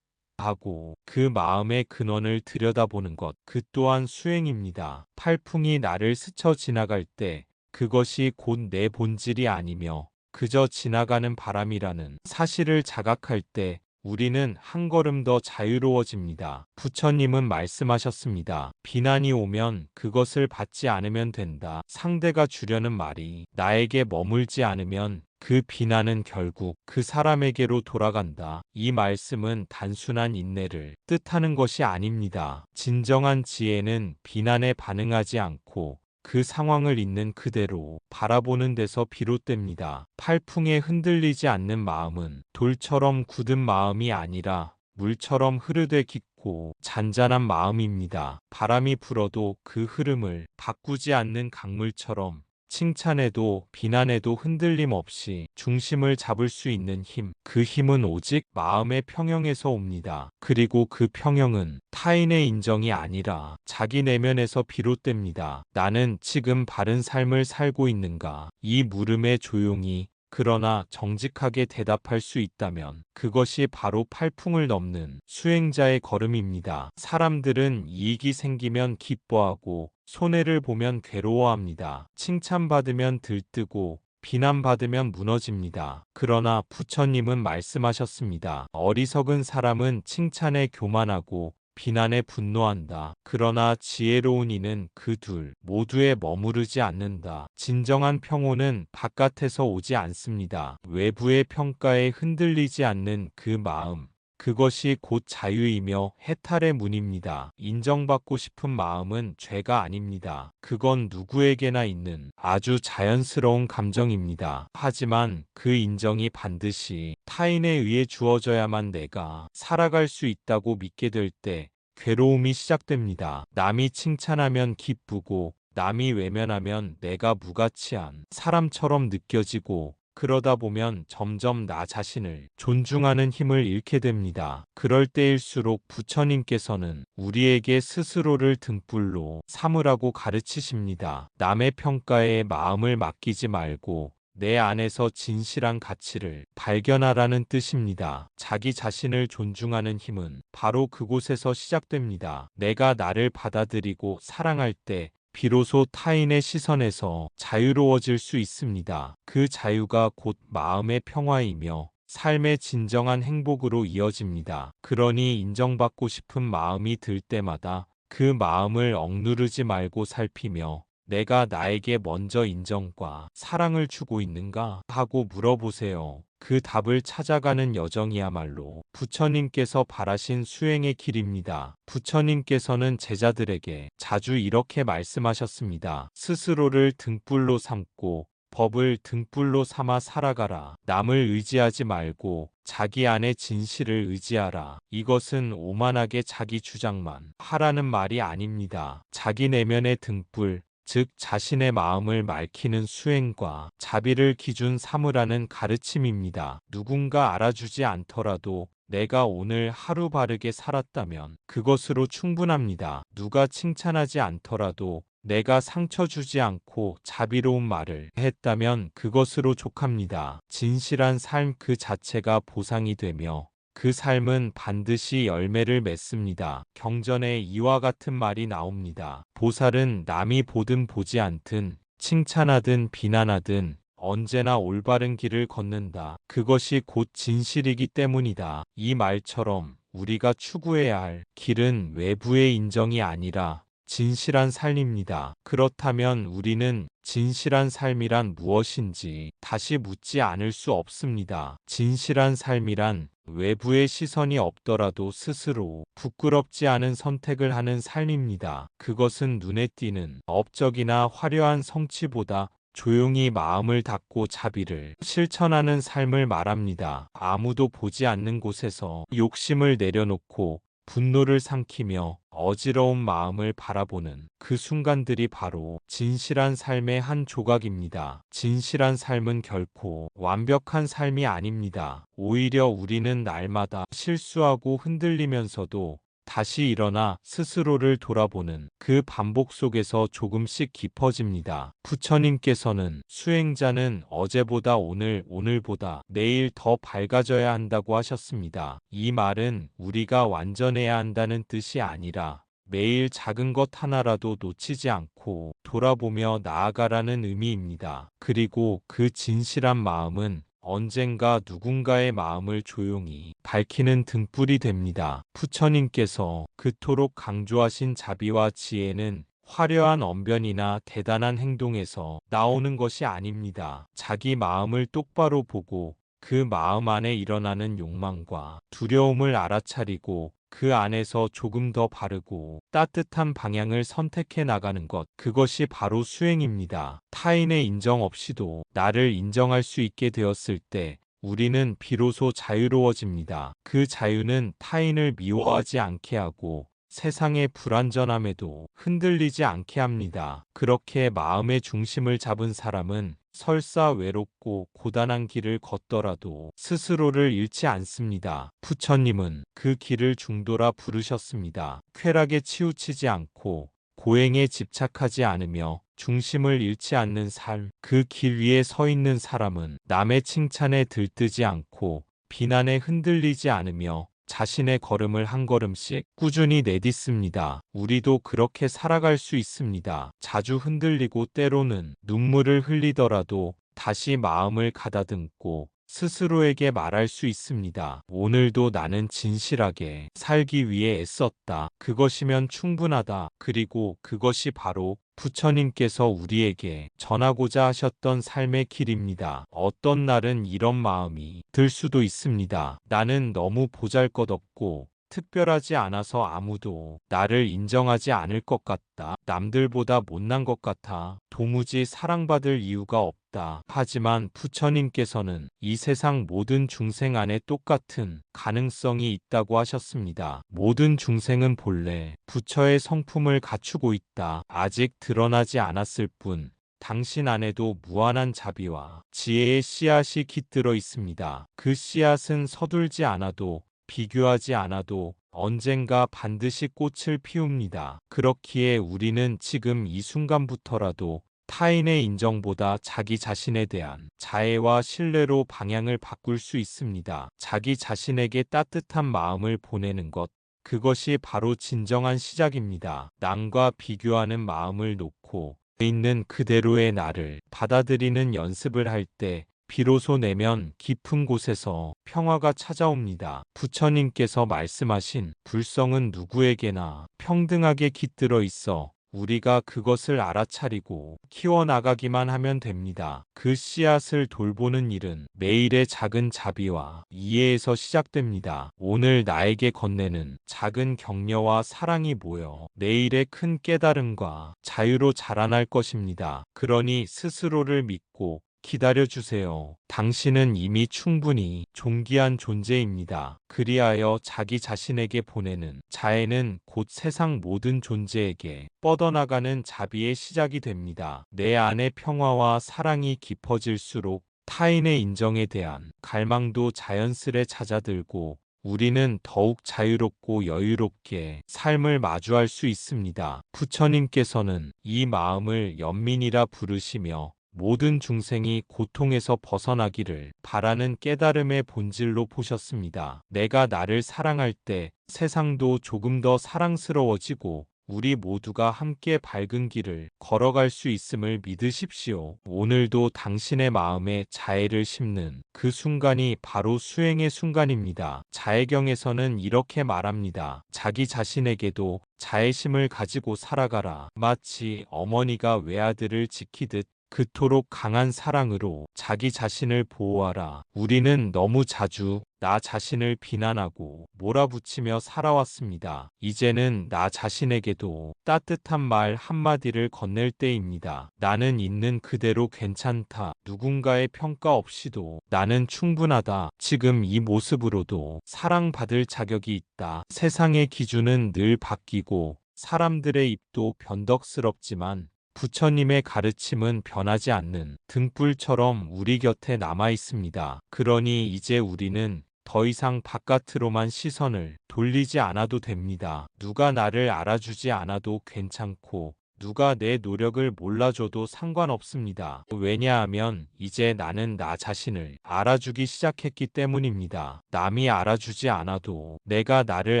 하고 그 마음의 근원을 들여다보는 것, 그 또한 수행입니다. 팔풍이 나를 스쳐 지나갈 때 그것이 곧 내 본질이 아니며 그저 지나가는 바람이라는 사실을 자각할 때 우리는 한 걸음 더 자유로워집니다. 부처님은 말씀하셨습니다. 비난이 오면 그것을 받지 않으면 된다. 상대가 주려는 말이 나에게 머물지 않으면 그 비난은 결국 그 사람에게로 돌아간다. 이 말씀은 단순한 인내를 뜻하는 것이 아닙니다. 진정한 지혜는 비난에 반응하지 않고 그 상황을 있는 그대로 바라보는 데서 비롯됩니다. 팔풍에 흔들리지 않는 마음은 돌처럼 굳은 마음이 아니라 물처럼 흐르되 깊고 잔잔한 마음입니다. 바람이 불어도 그 흐름을 바꾸지 않는 강물처럼 칭찬에도 비난에도 흔들림 없이 중심을 잡을 수 있는 힘, 그 힘은 오직 마음의 평형에서 옵니다. 그리고 그 평형은 타인의 인정이 아니라 자기 내면에서 비롯됩니다. 나는 지금 바른 삶을 살고 있는가? 이 물음에 조용히 그러나 정직하게 대답할 수 있다면 그것이 바로 팔풍을 넘는 수행자의 걸음입니다. 사람들은 이익이 생기면 기뻐하고 손해를 보면 괴로워합니다. 칭찬받으면 들뜨고 비난받으면 무너집니다. 그러나 부처님은 말씀하셨습니다. 어리석은 사람은 칭찬에 교만하고 비난에 분노한다. 그러나 지혜로운 이는 그 둘 모두에 머무르지 않는다. 진정한 평온은 바깥에서 오지 않습니다. 외부의 평가에 흔들리지 않는 그 마음. 그것이 곧 자유이며 해탈의 문입니다. 인정받고 싶은 마음은 죄가 아닙니다. 그건 누구에게나 있는 아주 자연스러운 감정입니다. 하지만 그 인정이 반드시 타인에 의해 주어져야만 내가 살아갈 수 있다고 믿게 될 때 괴로움이 시작됩니다. 남이 칭찬하면 기쁘고 남이 외면하면 내가 무가치한 사람처럼 느껴지고 그러다 보면 점점 나 자신을 존중하는 힘을 잃게 됩니다. 그럴 때일수록 부처님께서는 우리에게 스스로를 등불로 삼으라고 가르치십니다. 남의 평가에 마음을 맡기지 말고 내 안에서 진실한 가치를 발견하라는 뜻입니다. 자기 자신을 존중하는 힘은 바로 그곳에서 시작됩니다. 내가 나를 받아들이고 사랑할 때 비로소 타인의 시선에서 자유로워질 수 있습니다. 그 자유가 곧 마음의 평화이며 삶의 진정한 행복으로 이어집니다. 그러니 인정받고 싶은 마음이 들 때마다 그 마음을 억누르지 말고 살피며 내가 나에게 먼저 인정과 사랑을 주고 있는가 하고 물어보세요. 그 답을 찾아가는 여정이야말로 부처님께서 바라신 수행의 길입니다. 부처님께서는 제자들에게 자주 이렇게 말씀하셨습니다. 스스로를 등불로 삼고 법을 등불로 삼아 살아가라. 남을 의지하지 말고 자기 안의 진실을 의지하라. 이것은 오만하게 자기 주장만 하라는 말이 아닙니다. 자기 내면의 등불, 즉 자신의 마음을 맑히는 수행과 자비를 기준 삼으라는 가르침입니다. 누군가 알아주지 않더라도 내가 오늘 하루 바르게 살았다면 그것으로 충분합니다. 누가 칭찬하지 않더라도 내가 상처 주지 않고 자비로운 말을 했다면 그것으로 족합니다. 진실한 삶 그 자체가 보상이 되며 그 삶은 반드시 열매를 맺습니다. 경전에 이와 같은 말이 나옵니다. 보살은 남이 보든 보지 않든 칭찬하든 비난하든 언제나 올바른 길을 걷는다. 그것이 곧 진실이기 때문이다. 이 말처럼 우리가 추구해야 할 길은 외부의 인정이 아니라 진실한 삶입니다. 그렇다면 우리는 진실한 삶이란 무엇인지 다시 묻지 않을 수 없습니다. 진실한 삶이란 외부의 시선이 없더라도 스스로 부끄럽지 않은 선택을 하는 삶입니다. 그것은 눈에 띄는 업적이나 화려한 성취보다 조용히 마음을 닫고 자비를 실천하는 삶을 말합니다. 아무도 보지 않는 곳에서 욕심을 내려놓고 분노를 삼키며 어지러운 마음을 바라보는 그 순간들이 바로 진실한 삶의 한 조각입니다. 진실한 삶은 결코 완벽한 삶이 아닙니다. 오히려 우리는 날마다 실수하고 흔들리면서도 다시 일어나 스스로를 돌아보는 그 반복 속에서 조금씩 깊어집니다. 부처님께서는 수행자는 어제보다 오늘, 오늘보다 내일 더 밝아져야 한다고 하셨습니다. 이 말은 우리가 완전해야 한다는 뜻이 아니라 매일 작은 것 하나라도 놓치지 않고 돌아보며 나아가라는 의미입니다. 그리고 그 진실한 마음은 언젠가 누군가의 마음을 조용히 밝히는 등불이 됩니다. 부처님께서 그토록 강조하신 자비와 지혜는 화려한 언변이나 대단한 행동에서 나오는 것이 아닙니다. 자기 마음을 똑바로 보고 그 마음 안에 일어나는 욕망과 두려움을 알아차리고 그 안에서 조금 더 바르고 따뜻한 방향을 선택해 나가는 것, 그것이 바로 수행입니다. 타인의 인정 없이도 나를 인정할 수 있게 되었을 때 우리는 비로소 자유로워집니다. 그 자유는 타인을 미워하지 않게 하고 세상의 불완전함에도 흔들리지 않게 합니다. 그렇게 마음의 중심을 잡은 사람은 설사 외롭고 고단한 길을 걷더라도 스스로를 잃지 않습니다. 부처님은 그 길을 중도라 부르셨습니다. 쾌락에 치우치지 않고 고행에 집착하지 않으며 중심을 잃지 않는 삶, 그 길 위에 서 있는 사람은 남의 칭찬에 들뜨지 않고 비난에 흔들리지 않으며 자신의 걸음을 한 걸음씩 꾸준히 내딛습니다. 우리도 그렇게 살아갈 수 있습니다. 자주 흔들리고 때로는 눈물을 흘리더라도 다시 마음을 가다듬고 스스로에게 말할 수 있습니다. 오늘도 나는 진실하게 살기 위해 애썼다. 그것이면 충분하다. 그리고 그것이 바로 부처님께서 우리에게 전하고자 하셨던 삶의 길입니다. 어떤 날은 이런 마음이 들 수도 있습니다. 나는 너무 보잘것없고 특별하지 않아서 아무도 나를 인정하지 않을 것 같다. 남들보다 못난 것 같아. 도무지 사랑받을 이유가 없다. 하지만 부처님께서는 이 세상 모든 중생 안에 똑같은 가능성이 있다고 하셨습니다. 모든 중생은 본래 부처의 성품을 갖추고 있다. 아직 드러나지 않았을 뿐 당신 안에도 무한한 자비와 지혜의 씨앗이 깃들어 있습니다. 그 씨앗은 서둘지 않아도 비교하지 않아도 언젠가 반드시 꽃을 피웁니다. 그렇기에 우리는 지금 이 순간부터라도 타인의 인정보다 자기 자신에 대한 자애와 신뢰로 방향을 바꿀 수 있습니다. 자기 자신에게 따뜻한 마음을 보내는 것, 그것이 바로 진정한 시작입니다. 남과 비교하는 마음을 놓고 있는 그대로의 나를 받아들이는 연습을 할 때 비로소 내면 깊은 곳에서 평화가 찾아옵니다. 부처님께서 말씀하신 불성은 누구에게나 평등하게 깃들어 있어 우리가 그것을 알아차리고 키워나가기만 하면 됩니다. 그 씨앗을 돌보는 일은 매일의 작은 자비와 이해에서 시작됩니다. 오늘 나에게 건네는 작은 격려와 사랑이 모여 내일의 큰 깨달음과 자유로 자라날 것입니다. 그러니 스스로를 믿고 기다려주세요. 당신은 이미 충분히 존귀한 존재입니다. 그리하여 자기 자신에게 보내는 자애는 곧 세상 모든 존재에게 뻗어나가는 자비의 시작이 됩니다. 내 안의 평화와 사랑이 깊어질수록 타인의 인정에 대한 갈망도 자연스레 잦아들고 우리는 더욱 자유롭고 여유롭게 삶을 마주할 수 있습니다. 부처님께서는 이 마음을 연민이라 부르시며 모든 중생이 고통에서 벗어나기를 바라는 깨달음의 본질로 보셨습니다. 내가 나를 사랑할 때 세상도 조금 더 사랑스러워지고 우리 모두가 함께 밝은 길을 걸어갈 수 있음을 믿으십시오. 오늘도 당신의 마음에 자애를 심는 그 순간이 바로 수행의 순간입니다. 자애경에서는 이렇게 말합니다. 자기 자신에게도 자애심을 가지고 살아가라. 마치 어머니가 외아들을 지키듯 그토록 강한 사랑으로 자기 자신을 보호하라. 우리는 너무 자주 나 자신을 비난하고 몰아붙이며 살아왔습니다. 이제는 나 자신에게도 따뜻한 말 한마디를 건넬 때입니다. 나는 있는 그대로 괜찮다. 누군가의 평가 없이도 나는 충분하다. 지금 이 모습으로도 사랑받을 자격이 있다. 세상의 기준은 늘 바뀌고 사람들의 입도 변덕스럽지만 부처님의 가르침은 변하지 않는 등불처럼 우리 곁에 남아 있습니다. 그러니 이제 우리는 더 이상 바깥으로만 시선을 돌리지 않아도 됩니다. 누가 나를 알아주지 않아도 괜찮고 누가 내 노력을 몰라줘도 상관없습니다. 왜냐하면 이제 나는 나 자신을 알아주기 시작했기 때문입니다. 남이 알아주지 않아도 내가 나를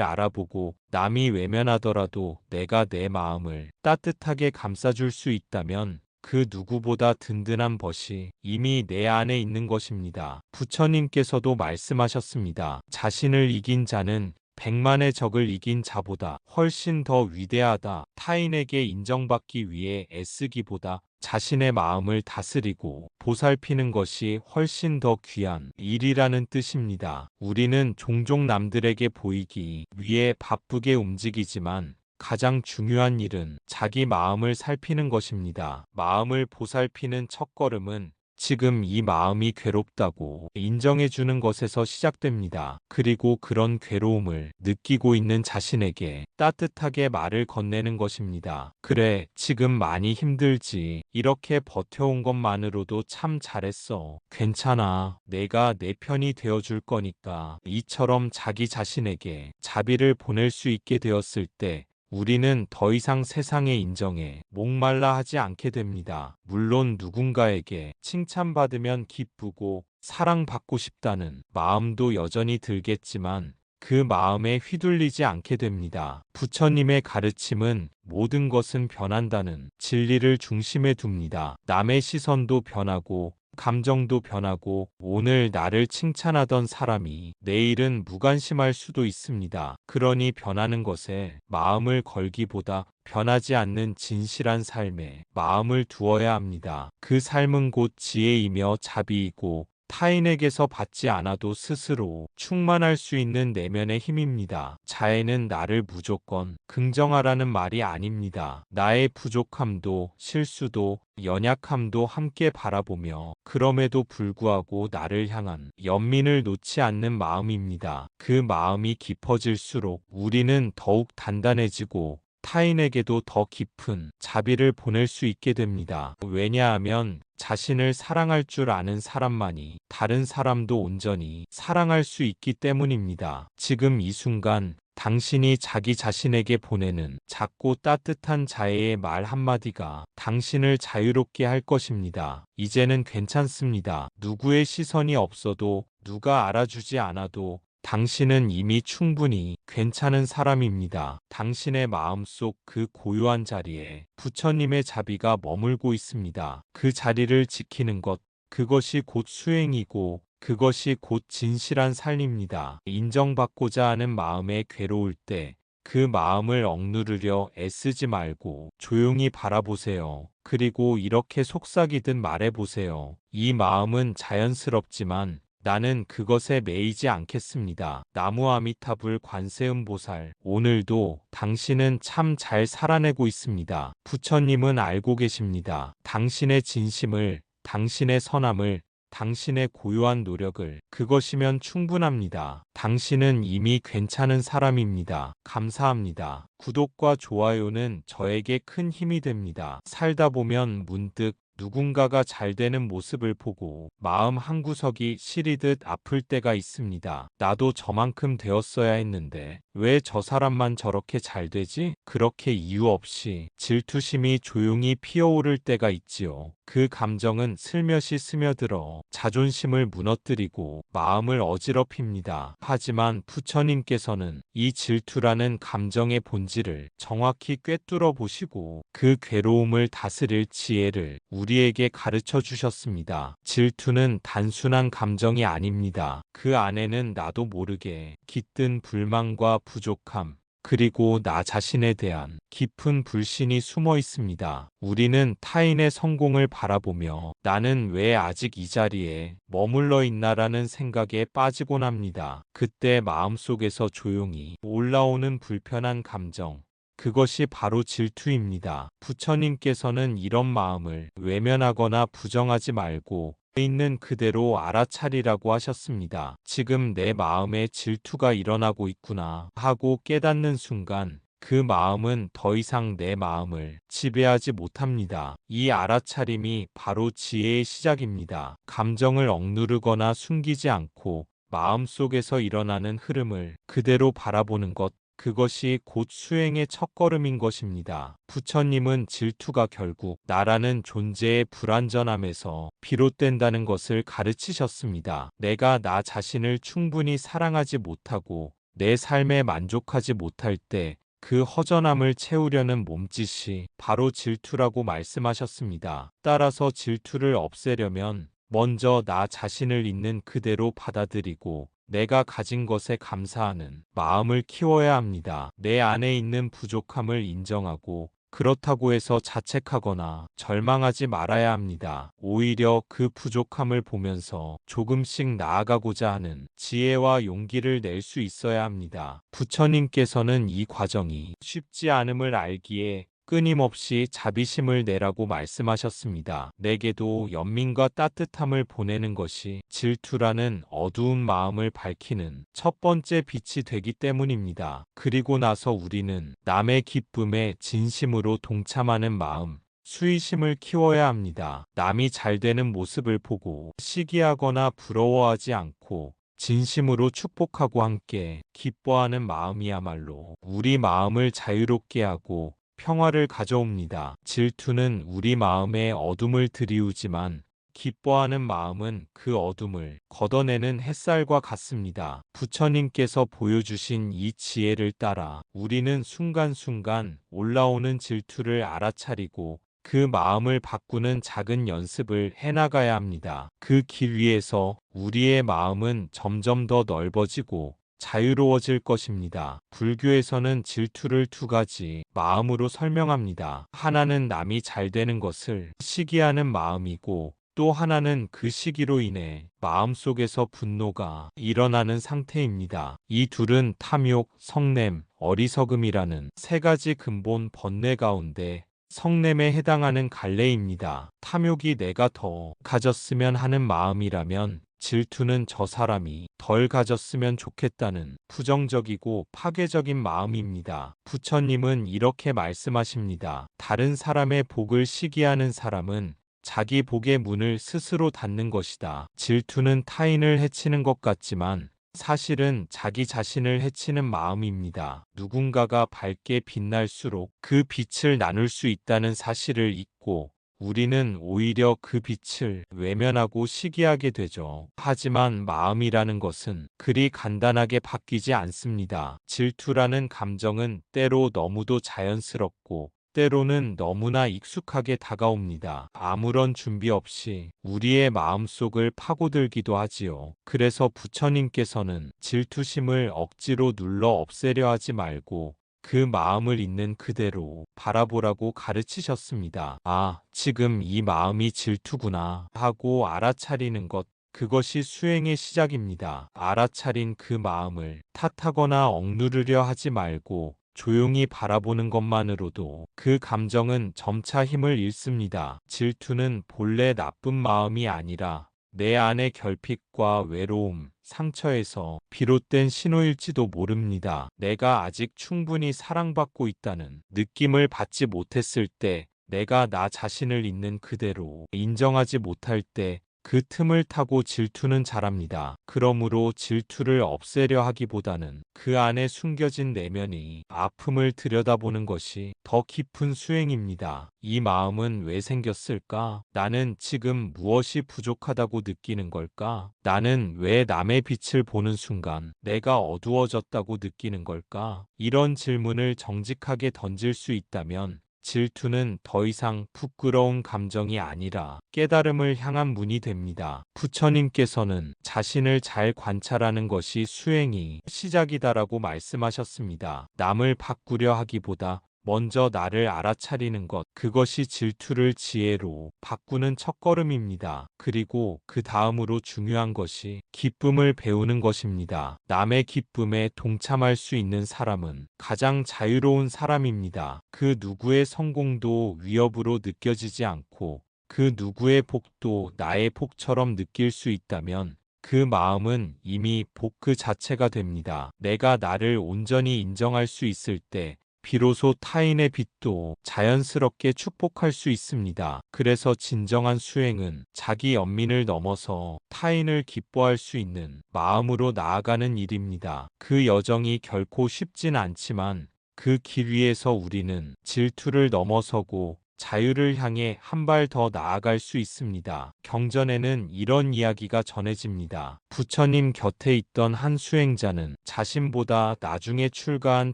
알아보고 남이 외면하더라도 내가 내 마음을 따뜻하게 감싸줄 수 있다면 그 누구보다 든든한 벗이 이미 내 안에 있는 것입니다. 부처님께서도 말씀하셨습니다. 자신을 이긴 자는 100만의 적을 이긴 자보다 훨씬 더 위대하다. 타인에게 인정받기 위해 애쓰기보다 자신의 마음을 다스리고 보살피는 것이 훨씬 더 귀한 일이라는 뜻입니다. 우리는 종종 남들에게 보이기 위해 바쁘게 움직이지만 가장 중요한 일은 자기 마음을 살피는 것입니다. 마음을 보살피는 첫걸음은 지금 이 마음이 괴롭다고 인정해주는 것에서 시작됩니다. 그리고 그런 괴로움을 느끼고 있는 자신에게 따뜻하게 말을 건네는 것입니다. 그래, 지금 많이 힘들지. 이렇게 버텨온 것만으로도 참 잘했어. 괜찮아. 내가 내 편이 되어줄 거니까. 이처럼 자기 자신에게 자비를 보낼 수 있게 되었을 때 우리는 더 이상 세상의 인정에 목말라 하지 않게 됩니다. 물론 누군가에게 칭찬받으면 기쁘고 사랑받고 싶다는 마음도 여전히 들겠지만 그 마음에 휘둘리지 않게 됩니다. 부처님의 가르침은 모든 것은 변한다는 진리를 중심에 둡니다. 남의 시선도 변하고 감정도 변하고 오늘 나를 칭찬하던 사람이 내일은 무관심할 수도 있습니다. 그러니 변하는 것에 마음을 걸기보다 변하지 않는 진실한 삶에 마음을 두어야 합니다. 그 삶은 곧 지혜이며 자비이고 타인에게서 받지 않아도 스스로 충만할 수 있는 내면의 힘입니다. 자애는 나를 무조건 긍정하라는 말이 아닙니다. 나의 부족함도 실수도 연약함도 함께 바라보며 그럼에도 불구하고 나를 향한 연민을 놓지 않는 마음입니다. 그 마음이 깊어질수록 우리는 더욱 단단해지고 타인에게도 더 깊은 자비를 보낼 수 있게 됩니다. 왜냐하면 자신을 사랑할 줄 아는 사람만이 다른 사람도 온전히 사랑할 수 있기 때문입니다. 지금 이 순간 당신이 자기 자신에게 보내는 작고 따뜻한 자애의 말 한마디가 당신을 자유롭게 할 것입니다. 이제는 괜찮습니다. 누구의 시선이 없어도 누가 알아주지 않아도 당신은 이미 충분히 괜찮은 사람입니다. 당신의 마음속 그 고요한 자리에 부처님의 자비가 머물고 있습니다. 그 자리를 지키는 것, 그것이 곧 수행이고 그것이 곧 진실한 삶입니다. 인정받고자 하는 마음에 괴로울 때 그 마음을 억누르려 애쓰지 말고 조용히 바라보세요. 그리고 이렇게 속삭이듯 말해보세요. 이 마음은 자연스럽지만 나는 그것에 매이지 않겠습니다. 나무 아미타불 관세음보살, 오늘도 당신은 참 잘 살아내고 있습니다. 부처님은 알고 계십니다. 당신의 진심을, 당신의 선함을, 당신의 고요한 노력을, 그것이면 충분합니다. 당신은 이미 괜찮은 사람입니다. 감사합니다. 구독과 좋아요는 저에게 큰 힘이 됩니다. 살다 보면 문득 누군가가 잘 되는 모습을 보고 마음 한구석이 시리듯 아플 때가 있습니다. 나도 저만큼 되었어야 했는데 왜 저 사람만 저렇게 잘 되지? 그렇게 이유 없이 질투심이 조용히 피어오를 때가 있지요. 그 감정은 슬며시 스며들어 자존심을 무너뜨리고 마음을 어지럽힙니다. 하지만 부처님께서는 이 질투라는 감정의 본질을 정확히 꿰뚫어 보시고 그 괴로움을 다스릴 지혜를 우리에게 가르쳐 주셨습니다. 질투는 단순한 감정이 아닙니다. 그 안에는 나도 모르게 깃든 불만과 부족함, 그리고 나 자신에 대한 깊은 불신이 숨어 있습니다. 우리는 타인의 성공을 바라보며 나는 왜 아직 이 자리에 머물러 있나라는 생각에 빠지곤 합니다. 그때 마음속에서 조용히 올라오는 불편한 감정, 그것이 바로 질투입니다. 부처님께서는 이런 마음을 외면하거나 부정하지 말고 있는 그대로 알아차리라고 하셨습니다. 지금 내 마음에 질투가 일어나고 있구나 하고 깨닫는 순간 그 마음은 더 이상 내 마음을 지배하지 못합니다. 이 알아차림이 바로 지혜의 시작입니다. 감정을 억누르거나 숨기지 않고 마음속에서 일어나는 흐름을 그대로 바라보는 것, 그것이 곧 수행의 첫걸음인 것입니다. 부처님은 질투가 결국 나라는 존재의 불완전함에서 비롯된다는 것을 가르치셨습니다. 내가 나 자신을 충분히 사랑하지 못하고 내 삶에 만족하지 못할 때 그 허전함을 채우려는 몸짓이 바로 질투라고 말씀하셨습니다. 따라서 질투를 없애려면 먼저 나 자신을 있는 그대로 받아들이고 내가 가진 것에 감사하는 마음을 키워야 합니다. 내 안에 있는 부족함을 인정하고 그렇다고 해서 자책하거나 절망하지 말아야 합니다. 오히려 그 부족함을 보면서 조금씩 나아가고자 하는 지혜와 용기를 낼 수 있어야 합니다. 부처님께서는 이 과정이 쉽지 않음을 알기에 끊임없이 자비심을 내라고 말씀하셨습니다. 내게도 연민과 따뜻함을 보내는 것이 질투라는 어두운 마음을 밝히는 첫 번째 빛이 되기 때문입니다. 그리고 나서 우리는 남의 기쁨에 진심으로 동참하는 마음, 수의심을 키워야 합니다. 남이 잘 되는 모습을 보고 시기하거나 부러워하지 않고 진심으로 축복하고 함께 기뻐하는 마음이야말로 우리 마음을 자유롭게 하고 평화를 가져옵니다. 질투는 우리 마음의 어둠을 드리우지만 기뻐하는 마음은 그 어둠을 걷어내는 햇살과 같습니다. 부처님께서 보여주신 이 지혜를 따라 우리는 순간순간 올라오는 질투를 알아차리고 그 마음을 바꾸는 작은 연습을 해나가야 합니다. 그 길 위에서 우리의 마음은 점점 더 넓어지고 자유로워질 것입니다. 불교에서는 질투를 두 가지 마음으로 설명합니다. 하나는 남이 잘 되는 것을 시기하는 마음이고 또 하나는 그 시기로 인해 마음속에서 분노가 일어나는 상태입니다. 이 둘은 탐욕, 성냄, 어리석음이라는 세 가지 근본 번뇌 가운데 성냄에 해당하는 갈래입니다. 탐욕이 내가 더 가졌으면 하는 마음이라면 질투는 저 사람이 덜 가졌으면 좋겠다는 부정적이고 파괴적인 마음입니다. 부처님은 이렇게 말씀하십니다. 다른 사람의 복을 시기하는 사람은 자기 복의 문을 스스로 닫는 것이다. 질투는 타인을 해치는 것 같지만 사실은 자기 자신을 해치는 마음입니다. 누군가가 밝게 빛날수록 그 빛을 나눌 수 있다는 사실을 잊고 우리는 오히려 그 빛을 외면하고 시기하게 되죠. 하지만 마음이라는 것은 그리 간단하게 바뀌지 않습니다. 질투라는 감정은 때로 너무도 자연스럽고 때로는 너무나 익숙하게 다가옵니다. 아무런 준비 없이 우리의 마음속을 파고들기도 하지요. 그래서 부처님께서는 질투심을 억지로 눌러 없애려 하지 말고 그 마음을 있는 그대로 바라보라고 가르치셨습니다. 아, 지금 이 마음이 질투구나 하고 알아차리는 것, 그것이 수행의 시작입니다. 알아차린 그 마음을 탓하거나 억누르려 하지 말고 조용히 바라보는 것만으로도 그 감정은 점차 힘을 잃습니다. 질투는 본래 나쁜 마음이 아니라 내 안의 결핍과 외로움, 상처에서 비롯된 신호일지도 모릅니다. 내가 아직 충분히 사랑받고 있다는 느낌을 받지 못했을 때, 내가 나 자신을 있는 그대로 인정하지 못할 때, 그 틈을 타고 질투는 자랍니다. 그러므로 질투를 없애려 하기보다는 그 안에 숨겨진 내면이 아픔을 들여다보는 것이 더 깊은 수행입니다. 이 마음은 왜 생겼을까? 나는 지금 무엇이 부족하다고 느끼는 걸까? 나는 왜 남의 빛을 보는 순간 내가 어두워졌다고 느끼는 걸까? 이런 질문을 정직하게 던질 수 있다면 질투는 더 이상 부끄러운 감정이 아니라 깨달음을 향한 문이 됩니다. 부처님께서는 자신을 잘 관찰하는 것이 수행이 시작이다라고 말씀하셨습니다. 남을 바꾸려 하기보다 먼저 나를 알아차리는 것, 그것이 질투를 지혜로 바꾸는 첫걸음입니다. 그리고 그 다음으로 중요한 것이 기쁨을 배우는 것입니다. 남의 기쁨에 동참할 수 있는 사람은 가장 자유로운 사람입니다. 그 누구의 성공도 위협으로 느껴지지 않고 그 누구의 복도 나의 복처럼 느낄 수 있다면 그 마음은 이미 복 그 자체가 됩니다. 내가 나를 온전히 인정할 수 있을 때 비로소 타인의 빛도 자연스럽게 축복할 수 있습니다. 그래서 진정한 수행은 자기 연민을 넘어서 타인을 기뻐할 수 있는 마음으로 나아가는 일입니다. 그 여정이 결코 쉽진 않지만 그 길 위에서 우리는 질투를 넘어서고 자유를 향해 한 발 더 나아갈 수 있습니다. 경전에는 이런 이야기가 전해집니다. 부처님 곁에 있던 한 수행자는 자신보다 나중에 출가한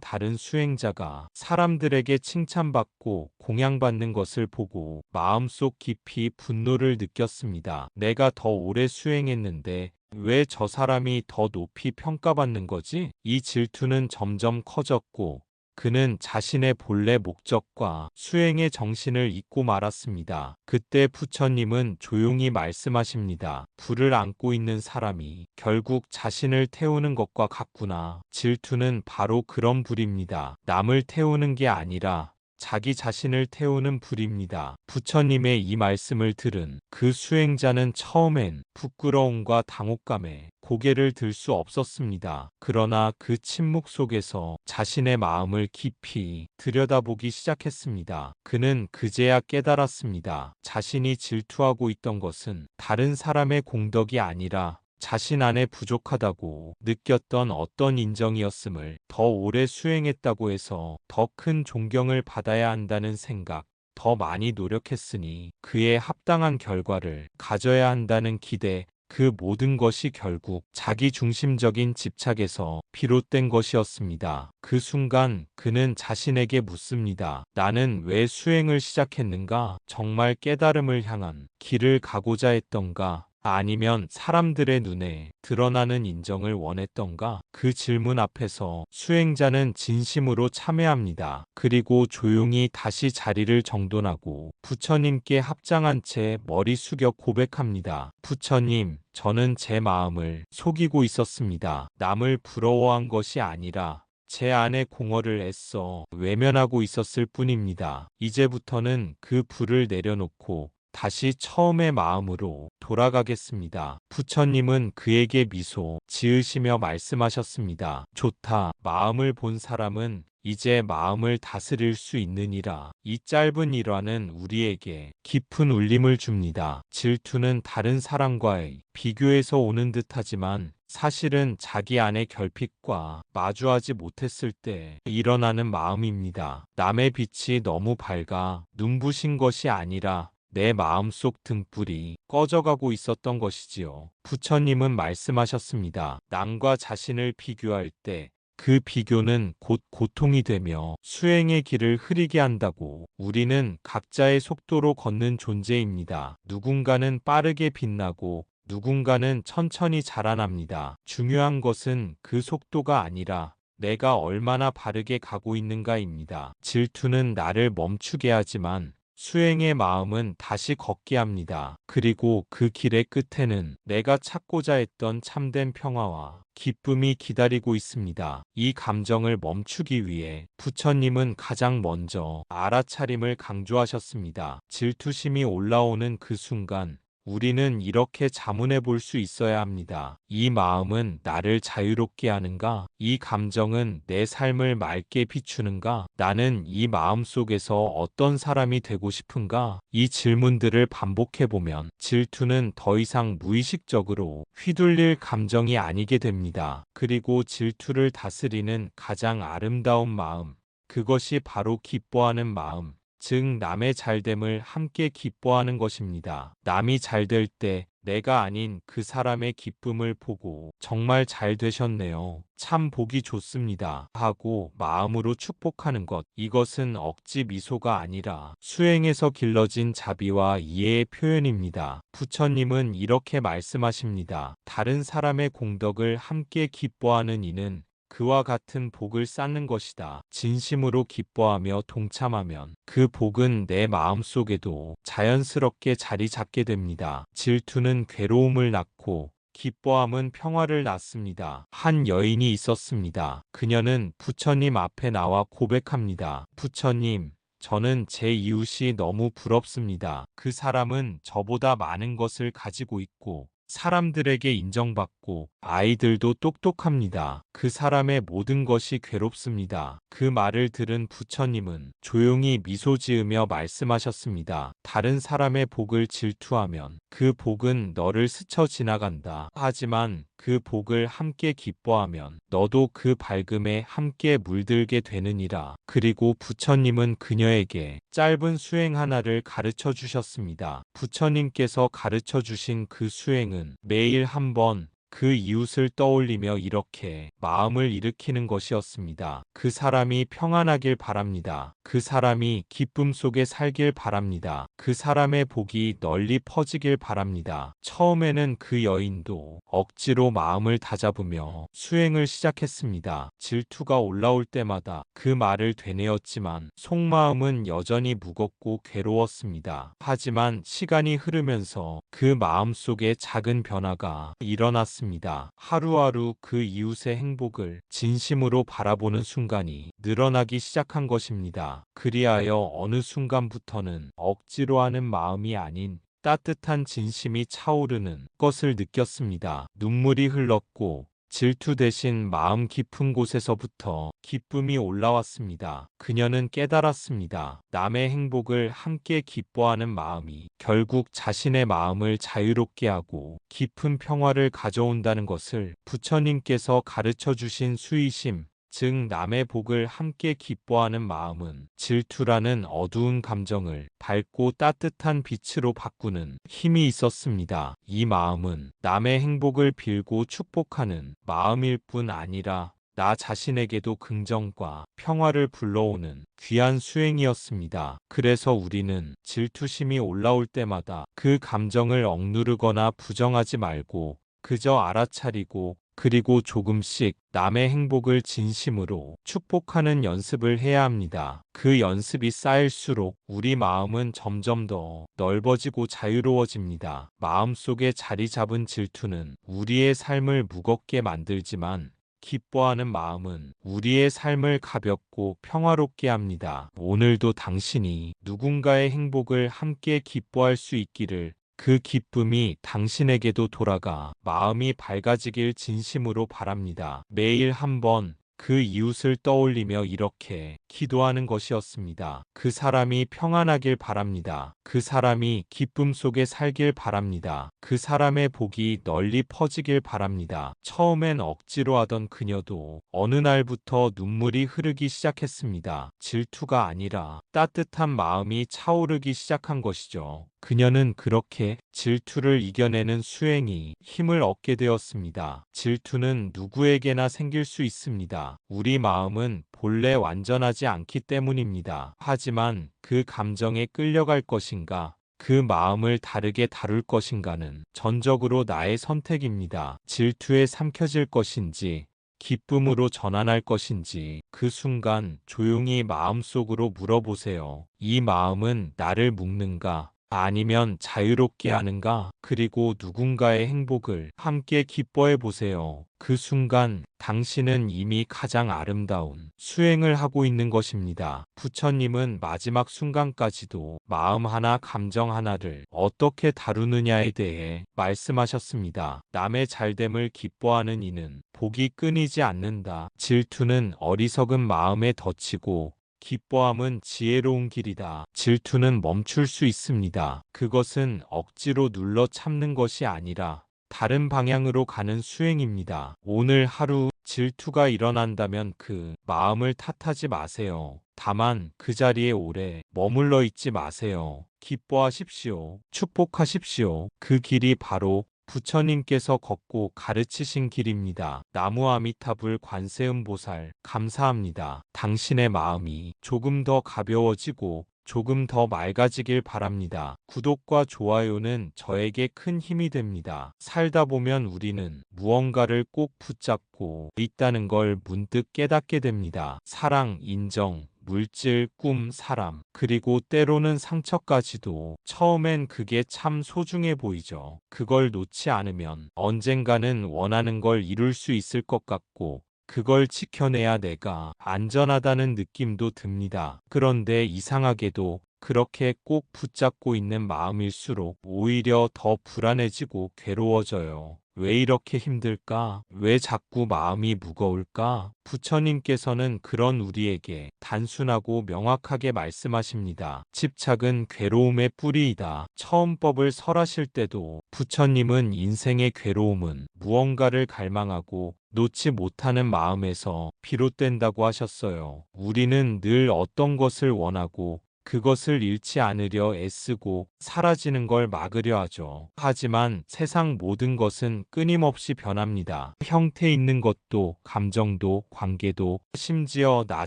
다른 수행자가 사람들에게 칭찬받고 공양받는 것을 보고 마음속 깊이 분노를 느꼈습니다. 내가 더 오래 수행했는데 왜 저 사람이 더 높이 평가받는 거지? 이 질투는 점점 커졌고 그는 자신의 본래 목적과 수행의 정신을 잊고 말았습니다. 그때 부처님은 조용히 말씀하십니다. 불을 안고 있는 사람이 결국 자신을 태우는 것과 같구나. 질투는 바로 그런 불입니다. 남을 태우는 게 아니라 자기 자신을 태우는 불입니다. 부처님의 이 말씀을 들은 그 수행자는 처음엔 부끄러움과 당혹감에 고개를 들 수 없었습니다. 그러나 그 침묵 속에서 자신의 마음을 깊이 들여다보기 시작했습니다. 그는 그제야 깨달았습니다. 자신이 질투하고 있던 것은 다른 사람의 공덕이 아니라 자신 안에 부족하다고 느꼈던 어떤 인정이었음을, 더 오래 수행했다고 해서 더 큰 존경을 받아야 한다는 생각, 더 많이 노력했으니 그에 합당한 결과를 가져야 한다는 기대, 그 모든 것이 결국 자기 중심적인 집착에서 비롯된 것이었습니다. 그 순간 그는 자신에게 묻습니다. 나는 왜 수행을 시작했는가? 정말 깨달음을 향한 길을 가고자 했던가? 아니면 사람들의 눈에 드러나는 인정을 원했던가? 그 질문 앞에서 수행자는 진심으로 참회합니다. 그리고 조용히 다시 자리를 정돈하고 부처님께 합장한 채 머리 숙여 고백합니다. 부처님, 저는 제 마음을 속이고 있었습니다. 남을 부러워한 것이 아니라 제 안의 공허를 애써 외면하고 있었을 뿐입니다. 이제부터는 그 불을 내려놓고 다시 처음의 마음으로 돌아가겠습니다. 부처님은 그에게 미소 지으시며 말씀하셨습니다. 좋다. 마음을 본 사람은 이제 마음을 다스릴 수 있느니라. 이 짧은 일화는 우리에게 깊은 울림을 줍니다. 질투는 다른 사람과의 비교에서 오는 듯하지만 사실은 자기 안의 결핍과 마주하지 못했을 때 일어나는 마음입니다. 남의 빛이 너무 밝아 눈부신 것이 아니라 내 마음속 등불이 꺼져가고 있었던 것이지요. 부처님은 말씀하셨습니다. 남과 자신을 비교할 때 그 비교는 곧 고통이 되며 수행의 길을 흐리게 한다고. 우리는 각자의 속도로 걷는 존재입니다. 누군가는 빠르게 빛나고 누군가는 천천히 자라납니다. 중요한 것은 그 속도가 아니라 내가 얼마나 바르게 가고 있는가입니다. 질투는 나를 멈추게 하지만 수행의 마음은 다시 걷게 합니다. 그리고 그 길의 끝에는 내가 찾고자 했던 참된 평화와 기쁨이 기다리고 있습니다. 이 감정을 멈추기 위해 부처님은 가장 먼저 알아차림을 강조하셨습니다. 질투심이 올라오는 그 순간 우리는 이렇게 자문해 볼 수 있어야 합니다. 이 마음은 나를 자유롭게 하는가? 이 감정은 내 삶을 맑게 비추는가? 나는 이 마음 속에서 어떤 사람이 되고 싶은가? 이 질문들을 반복해 보면 질투는 더 이상 무의식적으로 휘둘릴 감정이 아니게 됩니다. 그리고 질투를 다스리는 가장 아름다운 마음, 그것이 바로 기뻐하는 마음, 즉 남의 잘됨을 함께 기뻐하는 것입니다. 남이 잘 될 때 내가 아닌 그 사람의 기쁨을 보고 정말 잘 되셨네요. 참 보기 좋습니다. 하고 마음으로 축복하는 것. 이것은 억지 미소가 아니라 수행에서 길러진 자비와 이해의 표현입니다. 부처님은 이렇게 말씀하십니다. 다른 사람의 공덕을 함께 기뻐하는 이는 그와 같은 복을 쌓는 것이다. 진심으로 기뻐하며 동참하면 그 복은 내 마음속에도 자연스럽게 자리 잡게 됩니다. 질투는 괴로움을 낳고 기뻐함은 평화를 낳습니다. 한 여인이 있었습니다. 그녀는 부처님 앞에 나와 고백합니다. 부처님, 저는 제 이웃이 너무 부럽습니다. 그 사람은 저보다 많은 것을 가지고 있고 사람들에게 인정받고 아이들도 똑똑합니다. 그 사람의 모든 것이 괴롭습니다. 그 말을 들은 부처님은 조용히 미소 지으며 말씀하셨습니다. 다른 사람의 복을 질투하면 그 복은 너를 스쳐 지나간다. 하지만 그 복을 함께 기뻐하면 너도 그 밝음에 함께 물들게 되느니라. 그리고 부처님은 그녀에게 짧은 수행 하나를 가르쳐 주셨습니다. 부처님께서 가르쳐 주신 그 수행은 매일 한 번 그 이웃을 떠올리며 이렇게 마음을 일으키는 것이었습니다. 그 사람이 평안하길 바랍니다. 그 사람이 기쁨 속에 살길 바랍니다. 그 사람의 복이 널리 퍼지길 바랍니다. 처음에는 그 여인도 억지로 마음을 다잡으며 수행을 시작했습니다. 질투가 올라올 때마다 그 말을 되뇌었지만 속마음은 여전히 무겁고 괴로웠습니다. 하지만 시간이 흐르면서 그 마음속에 작은 변화가 일어났습니다. 하루하루 그 이웃의 행복을 진심으로 바라보는 순간이 늘어나기 시작한 것입니다. 그리하여 어느 순간부터는 억지로 하는 마음이 아닌 따뜻한 진심이 차오르는 것을 느꼈습니다. 눈물이 흘렀고 질투 대신 마음 깊은 곳에서부터 기쁨이 올라왔습니다. 그녀는 깨달았습니다. 남의 행복을 함께 기뻐하는 마음이 결국 자신의 마음을 자유롭게 하고 깊은 평화를 가져온다는 것을 부처님께서 가르쳐 주신 수이심, 즉 남의 복을 함께 기뻐하는 마음은 질투라는 어두운 감정을 밝고 따뜻한 빛으로 바꾸는 힘이 있었습니다. 이 마음은 남의 행복을 빌고 축복하는 마음일 뿐 아니라 나 자신에게도 긍정과 평화를 불러오는 귀한 수행이었습니다. 그래서 우리는 질투심이 올라올 때마다 그 감정을 억누르거나 부정하지 말고 그저 알아차리고 그리고 조금씩 남의 행복을 진심으로 축복하는 연습을 해야 합니다. 그 연습이 쌓일수록 우리 마음은 점점 더 넓어지고 자유로워집니다. 마음속에 자리 잡은 질투는 우리의 삶을 무겁게 만들지만 기뻐하는 마음은 우리의 삶을 가볍고 평화롭게 합니다. 오늘도 당신이 누군가의 행복을 함께 기뻐할 수 있기를, 그 기쁨이 당신에게도 돌아가 마음이 밝아지길 진심으로 바랍니다. 매일 한번 그 이웃을 떠올리며 이렇게 기도하는 것이었습니다. 그 사람이 평안하길 바랍니다. 그 사람이 기쁨 속에 살길 바랍니다. 그 사람의 복이 널리 퍼지길 바랍니다. 처음엔 억지로 하던 그녀도 어느 날부터 눈물이 흐르기 시작했습니다. 질투가 아니라 따뜻한 마음이 차오르기 시작한 것이죠. 그녀는 그렇게 질투를 이겨내는 수행이 힘을 얻게 되었습니다. 질투는 누구에게나 생길 수 있습니다. 우리 마음은 본래 완전하지 않기 때문입니다. 하지만 그 감정에 끌려갈 것인가, 그 마음을 다르게 다룰 것인가는 전적으로 나의 선택입니다. 질투에 삼켜질 것인지 기쁨으로 전환할 것인지 그 순간 조용히 마음속으로 물어보세요. 이 마음은 나를 묶는가? 아니면 자유롭게 하는가? 그리고 누군가의 행복을 함께 기뻐해 보세요. 그 순간 당신은 이미 가장 아름다운 수행을 하고 있는 것입니다. 부처님은 마지막 순간까지도 마음 하나, 감정 하나를 어떻게 다루느냐에 대해 말씀하셨습니다. 남의 잘됨을 기뻐하는 이는 복이 끊이지 않는다. 질투는 어리석은 마음에 덧치고 기뻐함은 지혜로운 길이다. 질투는 멈출 수 있습니다. 그것은 억지로 눌러 참는 것이 아니라 다른 방향으로 가는 수행입니다. 오늘 하루 질투가 일어난다면 그 마음을 탓하지 마세요. 다만 그 자리에 오래 머물러 있지 마세요. 기뻐하십시오. 축복하십시오. 그 길이 바로 부처님께서 걷고 가르치신 길입니다. 나무 아미타불 관세음보살 감사합니다. 당신의 마음이 조금 더 가벼워지고 조금 더 맑아지길 바랍니다. 구독과 좋아요는 저에게 큰 힘이 됩니다. 살다 보면 우리는 무언가를 꼭 붙잡고 있다는 걸 문득 깨닫게 됩니다. 사랑, 인정, 물질, 꿈, 사람, 그리고 때로는 상처까지도. 처음엔 그게 참 소중해 보이죠. 그걸 놓지 않으면 언젠가는 원하는 걸 이룰 수 있을 것 같고 그걸 지켜내야 내가 안전하다는 느낌도 듭니다. 그런데 이상하게도 그렇게 꼭 붙잡고 있는 마음일수록 오히려 더 불안해지고 괴로워져요. 왜 이렇게 힘들까? 왜 자꾸 마음이 무거울까? 부처님께서는 그런 우리에게 단순하고 명확하게 말씀하십니다. 집착은 괴로움의 뿌리이다. 처음법을 설하실 때도 부처님은 인생의 괴로움은 무언가를 갈망하고 놓지 못하는 마음에서 비롯된다고 하셨어요. 우리는 늘 어떤 것을 원하고 그것을 잃지 않으려 애쓰고 사라지는 걸 막으려 하죠. 하지만 세상 모든 것은 끊임없이 변합니다. 형태 있는 것도, 감정도, 관계도, 심지어 나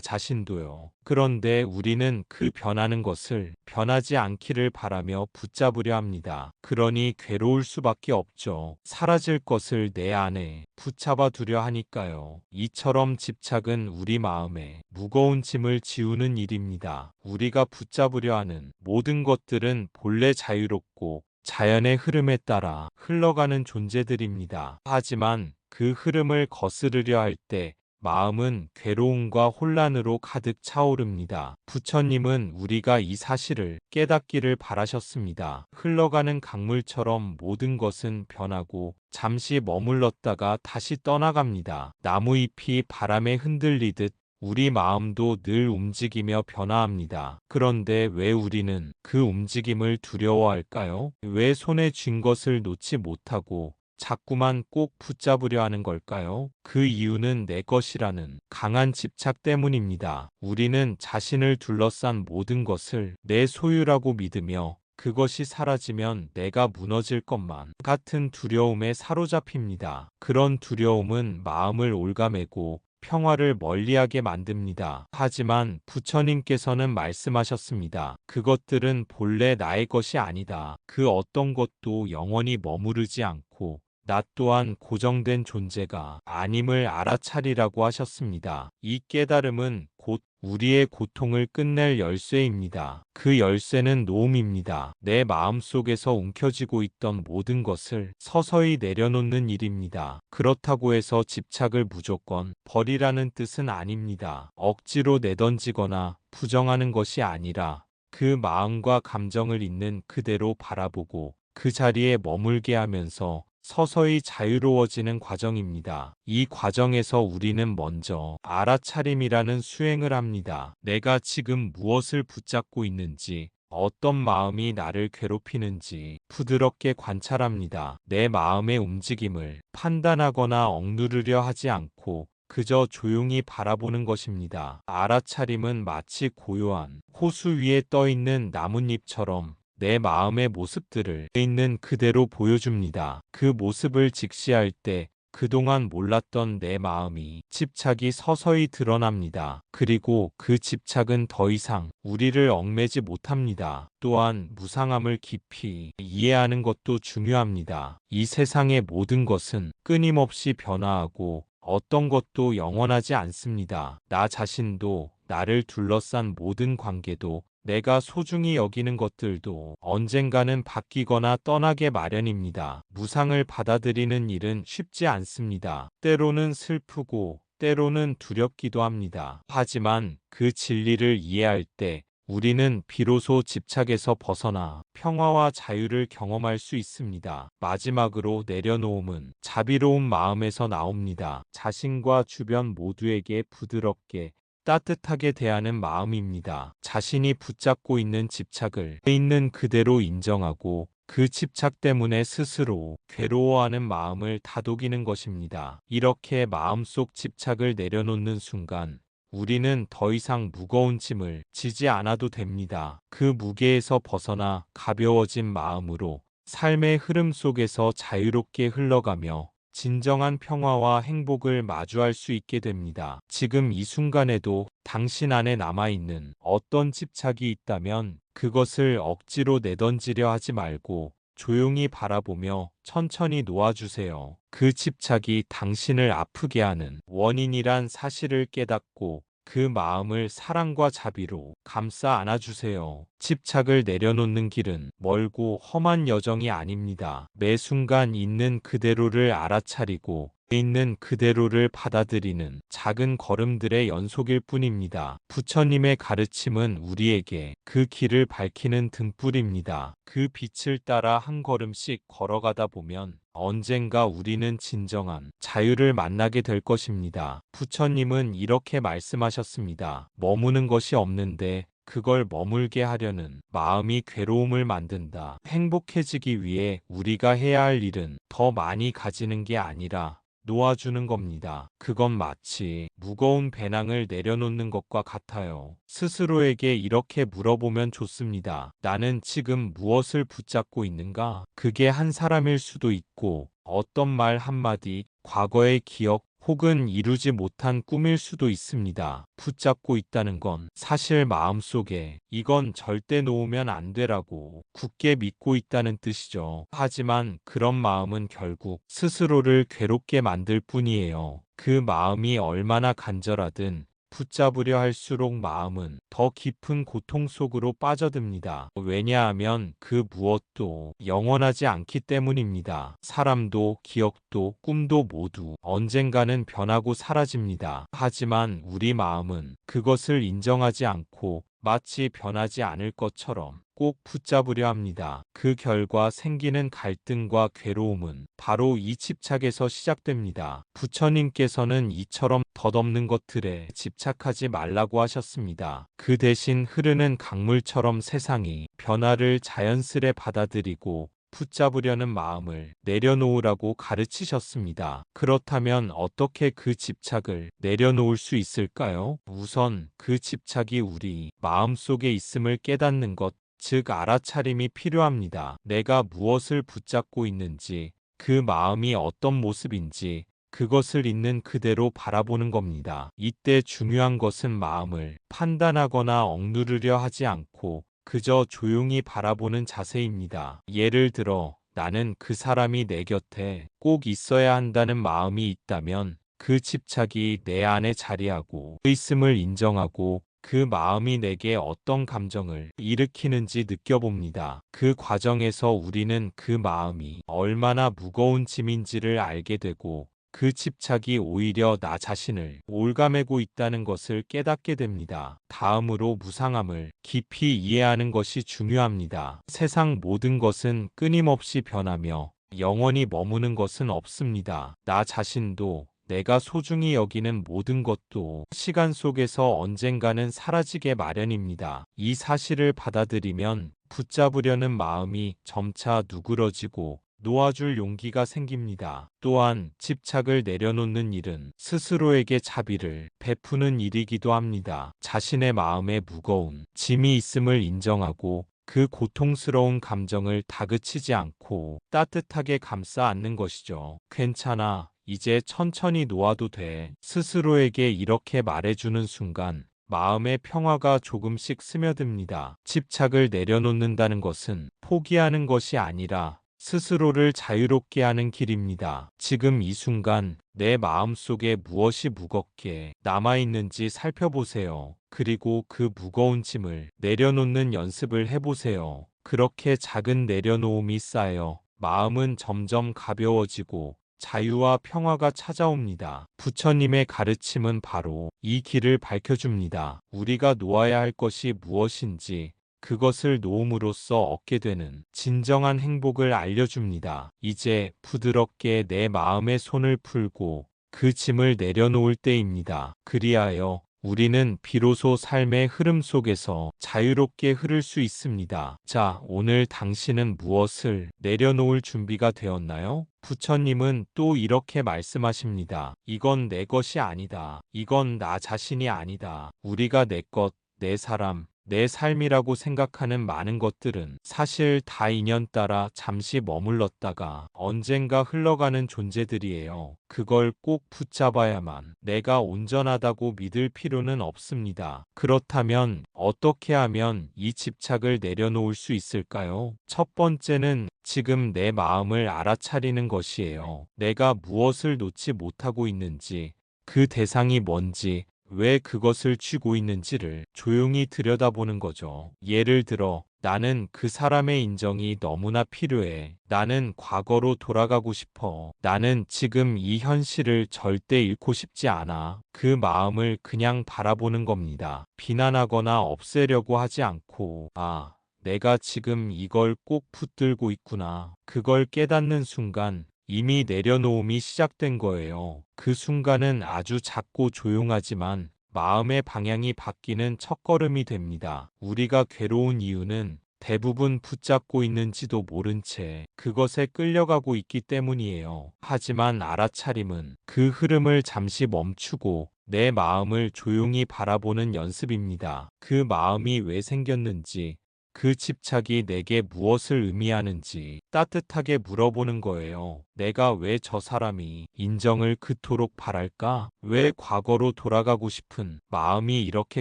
자신도요. 그런데 우리는 그 변하는 것을 변하지 않기를 바라며 붙잡으려 합니다. 그러니 괴로울 수밖에 없죠. 사라질 것을 내 안에 붙잡아 두려 하니까요. 이처럼 집착은 우리 마음에 무거운 짐을 지우는 일입니다. 우리가 붙잡으려 하는 모든 것들은 본래 자유롭고 자연의 흐름에 따라 흘러가는 존재들입니다. 하지만 그 흐름을 거스르려 할 때 마음은 괴로움과 혼란으로 가득 차오릅니다. 부처님은 우리가 이 사실을 깨닫기를 바라셨습니다. 흘러가는 강물처럼 모든 것은 변하고 잠시 머물렀다가 다시 떠나갑니다. 나무잎이 바람에 흔들리듯 우리 마음도 늘 움직이며 변화합니다. 그런데 왜 우리는 그 움직임을 두려워할까요? 왜 손에 쥔 것을 놓지 못하고 자꾸만 꼭 붙잡으려 하는 걸까요? 그 이유는 내 것이라는 강한 집착 때문입니다. 우리는 자신을 둘러싼 모든 것을 내 소유라고 믿으며 그것이 사라지면 내가 무너질 것만 같은 두려움에 사로잡힙니다. 그런 두려움은 마음을 올가매고 평화를 멀리하게 만듭니다. 하지만 부처님께서는 말씀하셨습니다. 그것들은 본래 나의 것이 아니다. 그 어떤 것도 영원히 머무르지 않고 나 또한 고정된 존재가 아님을 알아차리라고 하셨습니다. 이 깨달음은 곧 우리의 고통을 끝낼 열쇠입니다. 그 열쇠는 노음입니다. 내 마음속에서 움켜쥐고 있던 모든 것을 서서히 내려놓는 일입니다. 그렇다고 해서 집착을 무조건 버리라는 뜻은 아닙니다. 억지로 내던지거나 부정하는 것이 아니라 그 마음과 감정을 있는 그대로 바라보고 그 자리에 머물게 하면서 서서히 자유로워지는 과정입니다. 이 과정에서 우리는 먼저 알아차림이라는 수행을 합니다. 내가 지금 무엇을 붙잡고 있는지, 어떤 마음이 나를 괴롭히는지 부드럽게 관찰합니다. 내 마음의 움직임을 판단하거나 억누르려 하지 않고 그저 조용히 바라보는 것입니다. 알아차림은 마치 고요한 호수 위에 떠 있는 나뭇잎처럼 내 마음의 모습들을 있는 그대로 보여줍니다. 그 모습을 직시할 때 그동안 몰랐던 내 마음이 집착이 서서히 드러납니다. 그리고 그 집착은 더 이상 우리를 얽매지 못합니다. 또한 무상함을 깊이 이해하는 것도 중요합니다. 이 세상의 모든 것은 끊임없이 변화하고 어떤 것도 영원하지 않습니다. 나 자신도 나를 둘러싼 모든 관계도 내가 소중히 여기는 것들도 언젠가는 바뀌거나 떠나게 마련입니다. 무상을 받아들이는 일은 쉽지 않습니다. 때로는 슬프고 때로는 두렵기도 합니다. 하지만 그 진리를 이해할 때 우리는 비로소 집착에서 벗어나 평화와 자유를 경험할 수 있습니다. 마지막으로 내려놓음은 자비로운 마음에서 나옵니다. 자신과 주변 모두에게 부드럽게 따뜻하게 대하는 마음입니다. 자신이 붙잡고 있는 집착을 있는 그대로 인정하고 그 집착 때문에 스스로 괴로워하는 마음을 다독이는 것입니다. 이렇게 마음속 집착을 내려놓는 순간 우리는 더 이상 무거운 짐을 지지 않아도 됩니다. 그 무게에서 벗어나 가벼워진 마음으로 삶의 흐름 속에서 자유롭게 흘러가며 진정한 평화와 행복을 마주할 수 있게 됩니다. 지금 이 순간에도 당신 안에 남아있는 어떤 집착이 있다면 그것을 억지로 내던지려 하지 말고 조용히 바라보며 천천히 놓아주세요. 그 집착이 당신을 아프게 하는 원인이란 사실을 깨닫고 그 마음을 사랑과 자비로 감싸 안아주세요. 집착을 내려놓는 길은 멀고 험한 여정이 아닙니다. 매 순간 있는 그대로를 알아차리고 있는 그대로를 받아들이는 작은 걸음들의 연속일 뿐입니다. 부처님의 가르침은 우리에게 그 길을 밝히는 등불입니다. 그 빛을 따라 한 걸음씩 걸어가다 보면 언젠가 우리는 진정한 자유를 만나게 될 것입니다. 부처님은 이렇게 말씀하셨습니다. 머무는 것이 없는데 그걸 머물게 하려는 마음이 괴로움을 만든다. 행복해지기 위해 우리가 해야 할 일은 더 많이 가지는 게 아니라 놓아주는 겁니다. 그건 마치 무거운 배낭을 내려놓는 것과 같아요. 스스로에게 이렇게 물어보면 좋습니다. 나는 지금 무엇을 붙잡고 있는가? 그게 한 사람일 수도 있고, 어떤 말 한마디, 과거의 기억, 혹은 이루지 못한 꿈일 수도 있습니다. 붙잡고 있다는 건 사실 마음속에 이건 절대 놓으면 안 되라고 굳게 믿고 있다는 뜻이죠. 하지만 그런 마음은 결국 스스로를 괴롭게 만들 뿐이에요. 그 마음이 얼마나 간절하든 붙잡으려 할수록 마음은 더 깊은 고통 속으로 빠져듭니다. 왜냐하면 그 무엇도 영원하지 않기 때문입니다. 사람도 기억도 꿈도 모두 언젠가는 변하고 사라집니다. 하지만 우리 마음은 그것을 인정하지 않고 마치 변하지 않을 것처럼 꼭 붙잡으려 합니다. 그 결과 생기는 갈등과 괴로움은 바로 이 집착에서 시작됩니다. 부처님께서는 이처럼 덧없는 것들에 집착하지 말라고 하셨습니다. 그 대신 흐르는 강물처럼 세상이 변화를 자연스레 받아들이고 붙잡으려는 마음을 내려놓으라고 가르치셨습니다. 그렇다면 어떻게 그 집착을 내려놓을 수 있을까요? 우선 그 집착이 우리 마음속에 있음을 깨닫는 것, 즉 알아차림이 필요합니다. 내가 무엇을 붙잡고 있는지, 그 마음이 어떤 모습인지, 그것을 있는 그대로 바라보는 겁니다. 이때 중요한 것은 마음을 판단하거나 억누르려 하지 않고 그저 조용히 바라보는 자세입니다. 예를 들어, 나는 그 사람이 내 곁에 꼭 있어야 한다는 마음이 있다면 그 집착이 내 안에 자리하고 있음을 인정하고 그 마음이 내게 어떤 감정을 일으키는지 느껴봅니다. 그 과정에서 우리는 그 마음이 얼마나 무거운 짐인지를 알게 되고 그 집착이 오히려 나 자신을 올가매고 있다는 것을 깨닫게 됩니다. 다음으로 무상함을 깊이 이해하는 것이 중요합니다. 세상 모든 것은 끊임없이 변하며 영원히 머무는 것은 없습니다. 나 자신도 내가 소중히 여기는 모든 것도 시간 속에서 언젠가는 사라지게 마련입니다. 이 사실을 받아들이면 붙잡으려는 마음이 점차 누그러지고 놓아줄 용기가 생깁니다. 또한 집착을 내려놓는 일은 스스로에게 자비를 베푸는 일이기도 합니다. 자신의 마음에 무거운 짐이 있음을 인정하고 그 고통스러운 감정을 다그치지 않고 따뜻하게 감싸 안는 것이죠. 괜찮아. 이제 천천히 놓아도 돼. 스스로에게 이렇게 말해주는 순간 마음의 평화가 조금씩 스며듭니다. 집착을 내려놓는다는 것은 포기하는 것이 아니라 스스로를 자유롭게 하는 길입니다. 지금 이 순간 내 마음속에 무엇이 무겁게 남아있는지 살펴보세요. 그리고 그 무거운 짐을 내려놓는 연습을 해보세요. 그렇게 작은 내려놓음이 쌓여 마음은 점점 가벼워지고 자유와 평화가 찾아옵니다. 부처님의 가르침은 바로 이 길을 밝혀줍니다. 우리가 놓아야 할 것이 무엇인지 그것을 놓음으로써 얻게 되는 진정한 행복을 알려줍니다. 이제 부드럽게 내 마음의 손을 풀고 그 짐을 내려놓을 때입니다. 그리하여 우리는 비로소 삶의 흐름 속에서 자유롭게 흐를 수 있습니다. 자, 오늘 당신은 무엇을 내려놓을 준비가 되었나요? 부처님은 또 이렇게 말씀하십니다. 이건 내 것이 아니다. 이건 나 자신이 아니다. 우리가 내 것, 내 사람, 내 삶이라고 생각하는 많은 것들은 사실 다 인연 따라 잠시 머물렀다가 언젠가 흘러가는 존재들이에요. 그걸 꼭 붙잡아야만 내가 온전하다고 믿을 필요는 없습니다. 그렇다면 어떻게 하면 이 집착을 내려놓을 수 있을까요? 첫 번째는 지금 내 마음을 알아차리는 것이에요. 내가 무엇을 놓지 못하고 있는지, 그 대상이 뭔지, 왜 그것을 쥐고 있는지를 조용히 들여다보는 거죠. 예를 들어 나는 그 사람의 인정이 너무나 필요해. 나는 과거로 돌아가고 싶어. 나는 지금 이 현실을 절대 잃고 싶지 않아. 그 마음을 그냥 바라보는 겁니다. 비난하거나 없애려고 하지 않고, 아, 내가 지금 이걸 꼭 붙들고 있구나. 그걸 깨닫는 순간 이미 내려놓음이 시작된 거예요. 그 순간은 아주 작고 조용하지만 마음의 방향이 바뀌는 첫걸음이 됩니다. 우리가 괴로운 이유는 대부분 붙잡고 있는지도 모른 채 그것에 끌려가고 있기 때문이에요. 하지만 알아차림은 그 흐름을 잠시 멈추고 내 마음을 조용히 바라보는 연습입니다. 그 마음이 왜 생겼는지, 그 집착이 내게 무엇을 의미하는지 따뜻하게 물어보는 거예요. 내가 왜 저 사람이 인정을 그토록 바랄까? 왜 과거로 돌아가고 싶은 마음이 이렇게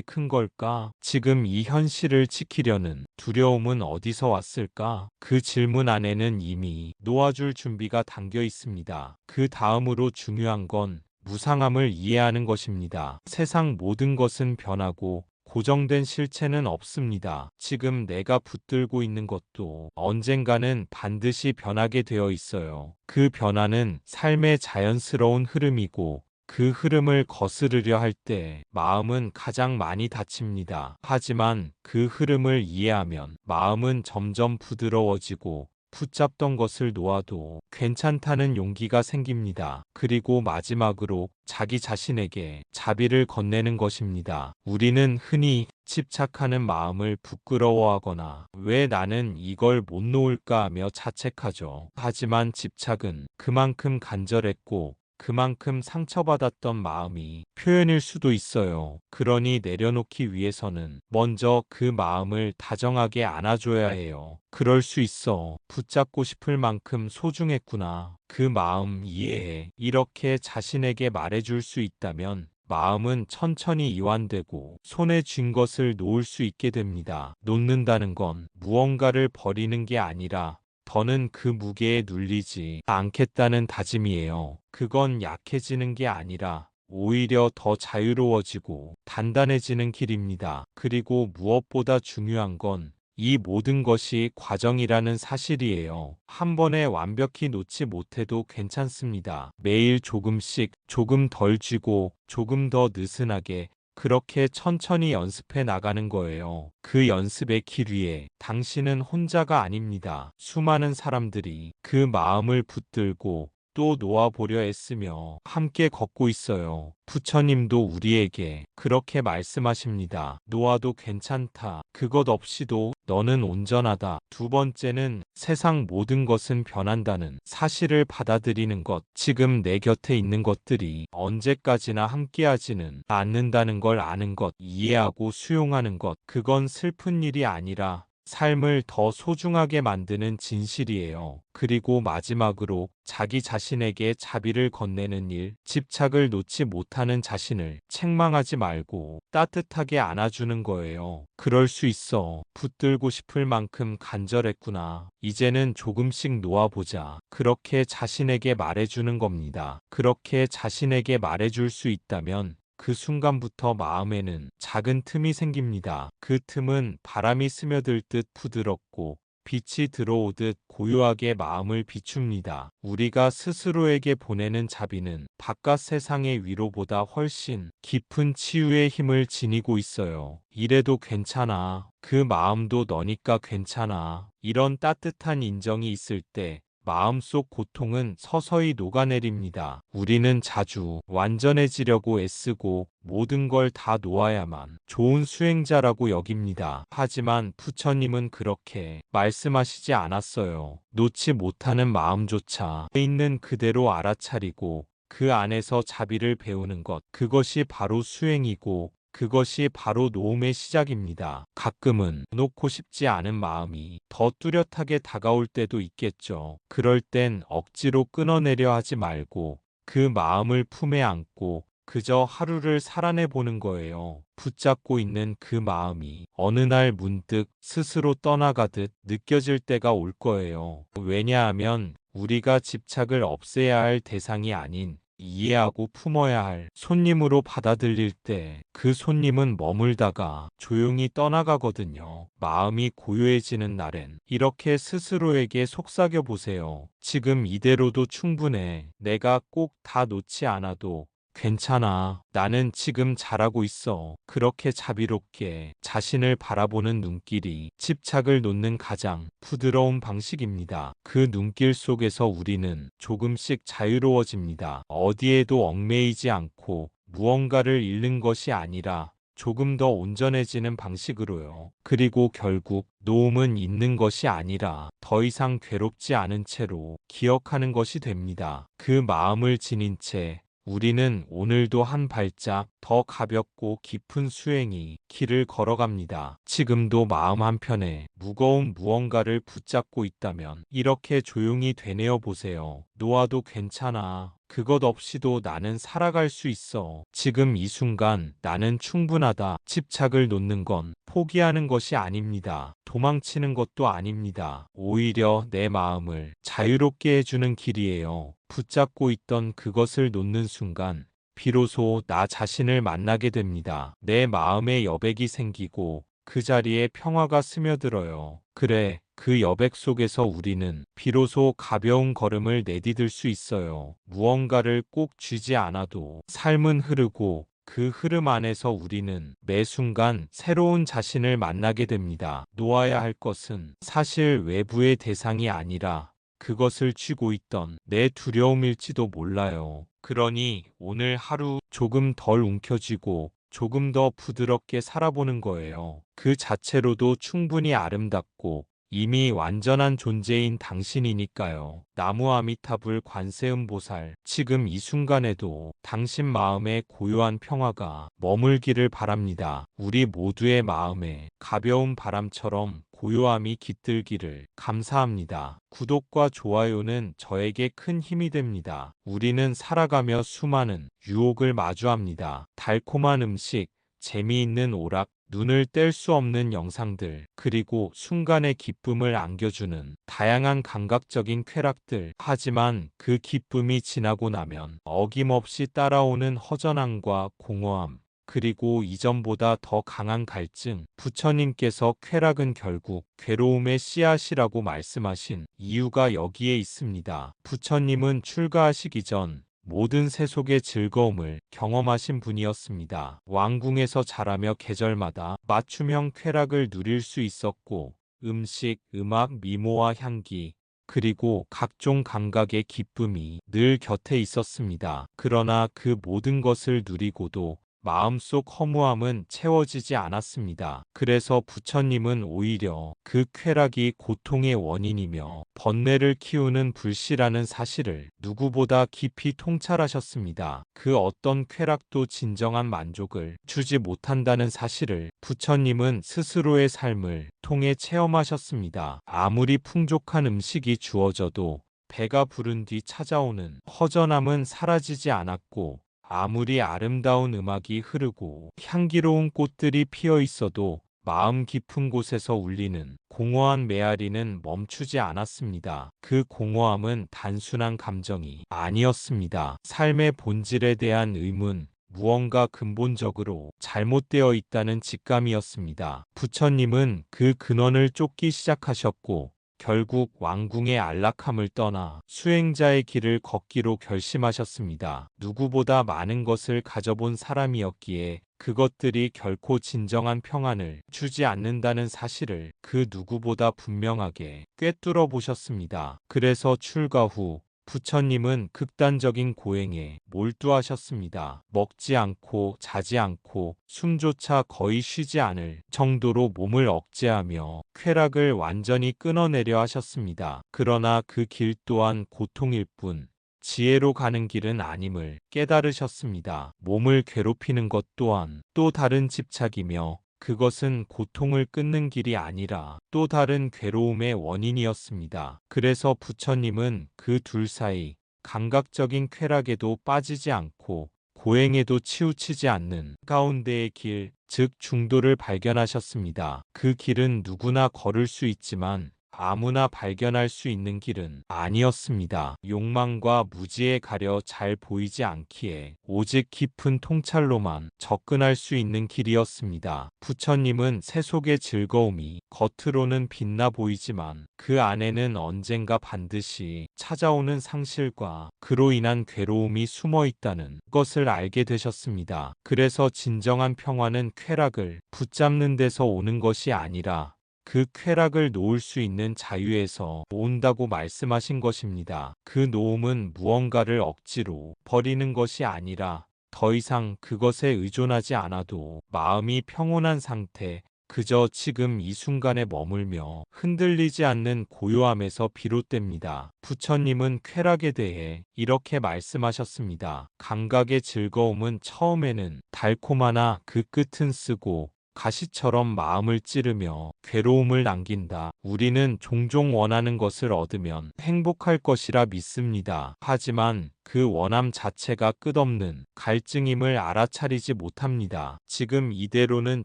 큰 걸까? 지금 이 현실을 지키려는 두려움은 어디서 왔을까? 그 질문 안에는 이미 놓아줄 준비가 담겨 있습니다. 그 다음으로 중요한 건 무상함을 이해하는 것입니다. 세상 모든 것은 변하고 고정된 실체는 없습니다. 지금 내가 붙들고 있는 것도 언젠가는 반드시 변하게 되어 있어요. 그 변화는 삶의 자연스러운 흐름이고 그 흐름을 거스르려 할 때 마음은 가장 많이 다칩니다. 하지만 그 흐름을 이해하면 마음은 점점 부드러워지고 붙잡던 것을 놓아도 괜찮다는 용기가 생깁니다. 그리고 마지막으로 자기 자신에게 자비를 건네는 것입니다. 우리는 흔히 집착하는 마음을 부끄러워하거나 왜 나는 이걸 못 놓을까 하며 자책하죠. 하지만 집착은 그만큼 간절했고 그만큼 상처받았던 마음이 표현일 수도 있어요. 그러니 내려놓기 위해서는 먼저 그 마음을 다정하게 안아줘야 해요. 그럴 수 있어. 붙잡고 싶을 만큼 소중했구나. 그 마음 이해해. 이렇게 자신에게 말해줄 수 있다면 마음은 천천히 이완되고 손에 쥔 것을 놓을 수 있게 됩니다. 놓는다는 건 무언가를 버리는 게 아니라 더는 그 무게에 눌리지 않겠다는 다짐이에요. 그건 약해지는 게 아니라 오히려 더 자유로워지고 단단해지는 길입니다. 그리고 무엇보다 중요한 건 이 모든 것이 과정이라는 사실이에요. 한 번에 완벽히 놓지 못해도 괜찮습니다. 매일 조금씩 조금 덜 쥐고 조금 더 느슨하게 그렇게 천천히 연습해 나가는 거예요. 그 연습의 길 위에 당신은 혼자가 아닙니다. 수많은 사람들이 그 마음을 붙들고 또 놓아보려 애쓰며 함께 걷고 있어요. 부처님도 우리에게 그렇게 말씀하십니다. 놓아도 괜찮다. 그것 없이도 너는 온전하다. 두 번째는 세상 모든 것은 변한다는 사실을 받아들이는 것. 지금 내 곁에 있는 것들이 언제까지나 함께하지는 않는다는 걸 아는 것. 이해하고 수용하는 것. 그건 슬픈 일이 아니라 삶을 더 소중하게 만드는 진실이에요. 그리고 마지막으로 자기 자신에게 자비를 건네는 일, 집착을 놓지 못하는 자신을 책망하지 말고 따뜻하게 안아주는 거예요. 그럴 수 있어. 붙들고 싶을 만큼 간절했구나. 이제는 조금씩 놓아보자. 그렇게 자신에게 말해주는 겁니다. 그렇게 자신에게 말해줄 수 있다면 그 순간부터 마음에는 작은 틈이 생깁니다. 그 틈은 바람이 스며들 듯 부드럽고 빛이 들어오듯 고요하게 마음을 비춥니다. 우리가 스스로에게 보내는 자비는 바깥 세상의 위로보다 훨씬 깊은 치유의 힘을 지니고 있어요. 이래도 괜찮아. 그 마음도 너니까 괜찮아. 이런 따뜻한 인정이 있을 때 마음속 고통은 서서히 녹아내립니다. 우리는 자주 완전해지려고 애쓰고 모든 걸 다 놓아야만 좋은 수행자라고 여깁니다. 하지만 부처님은 그렇게 말씀하시지 않았어요. 놓지 못하는 마음조차 있는 그대로 알아차리고 그 안에서 자비를 배우는 것, 그것이 바로 수행이고 그것이 바로 놓음의 시작입니다. 가끔은 놓고 싶지 않은 마음이 더 뚜렷하게 다가올 때도 있겠죠. 그럴 땐 억지로 끊어내려 하지 말고 그 마음을 품에 안고 그저 하루를 살아내 보는 거예요. 붙잡고 있는 그 마음이 어느 날 문득 스스로 떠나가듯 느껴질 때가 올 거예요. 왜냐하면 우리가 집착을 없애야 할 대상이 아닌 이해하고 품어야 할 손님으로 받아들일 때 그 손님은 머물다가 조용히 떠나가거든요. 마음이 고요해지는 날엔 이렇게 스스로에게 속삭여 보세요. 지금 이대로도 충분해. 내가 꼭 다 놓지 않아도 괜찮아. 나는 지금 잘하고 있어. 그렇게 자비롭게 자신을 바라보는 눈길이 집착을 놓는 가장 부드러운 방식입니다. 그 눈길 속에서 우리는 조금씩 자유로워집니다. 어디에도 얽매이지 않고 무언가를 잃는 것이 아니라 조금 더 온전해지는 방식으로요. 그리고 결국 놓음은 있는 것이 아니라 더 이상 괴롭지 않은 채로 기억하는 것이 됩니다. 그 마음을 지닌 채 우리는 오늘도 한 발짝 더 가볍고 깊은 수행이 길을 걸어갑니다. 지금도 마음 한편에 무거운 무언가를 붙잡고 있다면 이렇게 조용히 되뇌어 보세요. 놓아도 괜찮아. 그것 없이도 나는 살아갈 수 있어. 지금 이 순간 나는 충분하다. 집착을 놓는 건 포기하는 것이 아닙니다. 도망치는 것도 아닙니다. 오히려 내 마음을 자유롭게 해주는 길이에요. 붙잡고 있던 그것을 놓는 순간 비로소 나 자신을 만나게 됩니다. 내 마음에 여백이 생기고 그 자리에 평화가 스며들어요. 그래, 그 여백 속에서 우리는 비로소 가벼운 걸음을 내디딜 수 있어요. 무언가를 꼭 쥐지 않아도 삶은 흐르고 그 흐름 안에서 우리는 매 순간 새로운 자신을 만나게 됩니다. 놓아야 할 것은 사실 외부의 대상이 아니라 그것을 쥐고 있던 내 두려움일지도 몰라요. 그러니 오늘 하루 조금 덜 움켜쥐고 조금 더 부드럽게 살아보는 거예요. 그 자체로도 충분히 아름답고 이미 완전한 존재인 당신이니까요. 나무 아미타불 관세음보살, 지금 이 순간에도 당신 마음에 고요한 평화가 머물기를 바랍니다. 우리 모두의 마음에 가벼운 바람처럼 고요함이 깃들기를 감사합니다. 구독과 좋아요는 저에게 큰 힘이 됩니다. 우리는 살아가며 수많은 유혹을 마주합니다. 달콤한 음식, 재미있는 오락, 눈을 뗄 수 없는 영상들, 그리고 순간의 기쁨을 안겨주는 다양한 감각적인 쾌락들. 하지만 그 기쁨이 지나고 나면 어김없이 따라오는 허전함과 공허함, 그리고 이전보다 더 강한 갈증. 부처님께서 쾌락은 결국 괴로움의 씨앗이라고 말씀하신 이유가 여기에 있습니다. 부처님은 출가하시기 전 모든 세속의 즐거움을 경험하신 분이었습니다. 왕궁에서 자라며 계절마다 맞춤형 쾌락을 누릴 수 있었고 음식, 음악, 미모와 향기, 그리고 각종 감각의 기쁨이 늘 곁에 있었습니다. 그러나 그 모든 것을 누리고도 마음속 허무함은 채워지지 않았습니다. 그래서 부처님은 오히려 그 쾌락이 고통의 원인이며 번뇌를 키우는 불씨라는 사실을 누구보다 깊이 통찰하셨습니다. 그 어떤 쾌락도 진정한 만족을 주지 못한다는 사실을 부처님은 스스로의 삶을 통해 체험하셨습니다. 아무리 풍족한 음식이 주어져도 배가 부른 뒤 찾아오는 허전함은 사라지지 않았고 아무리 아름다운 음악이 흐르고 향기로운 꽃들이 피어 있어도 마음 깊은 곳에서 울리는 공허한 메아리는 멈추지 않았습니다. 그 공허함은 단순한 감정이 아니었습니다. 삶의 본질에 대한 의문, 무언가 근본적으로 잘못되어 있다는 직감이었습니다. 부처님은 그 근원을 쫓기 시작하셨고 결국 왕궁의 안락함을 떠나 수행자의 길을 걷기로 결심하셨습니다. 누구보다 많은 것을 가져본 사람이었기에 그것들이 결코 진정한 평안을 주지 않는다는 사실을 그 누구보다 분명하게 꿰뚫어 보셨습니다. 그래서 출가 후 부처님은 극단적인 고행에 몰두하셨습니다. 먹지 않고 자지 않고 숨조차 거의 쉬지 않을 정도로 몸을 억제하며 쾌락을 완전히 끊어내려 하셨습니다. 그러나 그 길 또한 고통일 뿐 지혜로 가는 길은 아님을 깨달으셨습니다. 몸을 괴롭히는 것 또한 또 다른 집착이며 그것은 고통을 끊는 길이 아니라 또 다른 괴로움의 원인이었습니다. 그래서 부처님은 그 둘 사이 감각적인 쾌락에도 빠지지 않고 고행에도 치우치지 않는 가운데의 길, 즉 중도를 발견하셨습니다. 그 길은 누구나 걸을 수 있지만 아무나 발견할 수 있는 길은 아니었습니다. 욕망과 무지에 가려 잘 보이지 않기에 오직 깊은 통찰로만 접근할 수 있는 길이었습니다. 부처님은 세속의 즐거움이 겉으로는 빛나 보이지만 그 안에는 언젠가 반드시 찾아오는 상실과 그로 인한 괴로움이 숨어 있다는 것을 알게 되셨습니다. 그래서 진정한 평화는 쾌락을 붙잡는 데서 오는 것이 아니라 그 쾌락을 놓을 수 있는 자유에서 온다고 말씀하신 것입니다. 그 놓음은 무언가를 억지로 버리는 것이 아니라 더 이상 그것에 의존하지 않아도 마음이 평온한 상태, 그저 지금 이 순간에 머물며 흔들리지 않는 고요함에서 비롯됩니다. 부처님은 쾌락에 대해 이렇게 말씀하셨습니다. 감각의 즐거움은 처음에는 달콤하나 그 끝은 쓰고 가시처럼 마음을 찌르며 괴로움을 남긴다. 우리는 종종 원하는 것을 얻으면 행복할 것이라 믿습니다. 하지만 그 원함 자체가 끝없는 갈증임을 알아차리지 못합니다. 지금 이대로는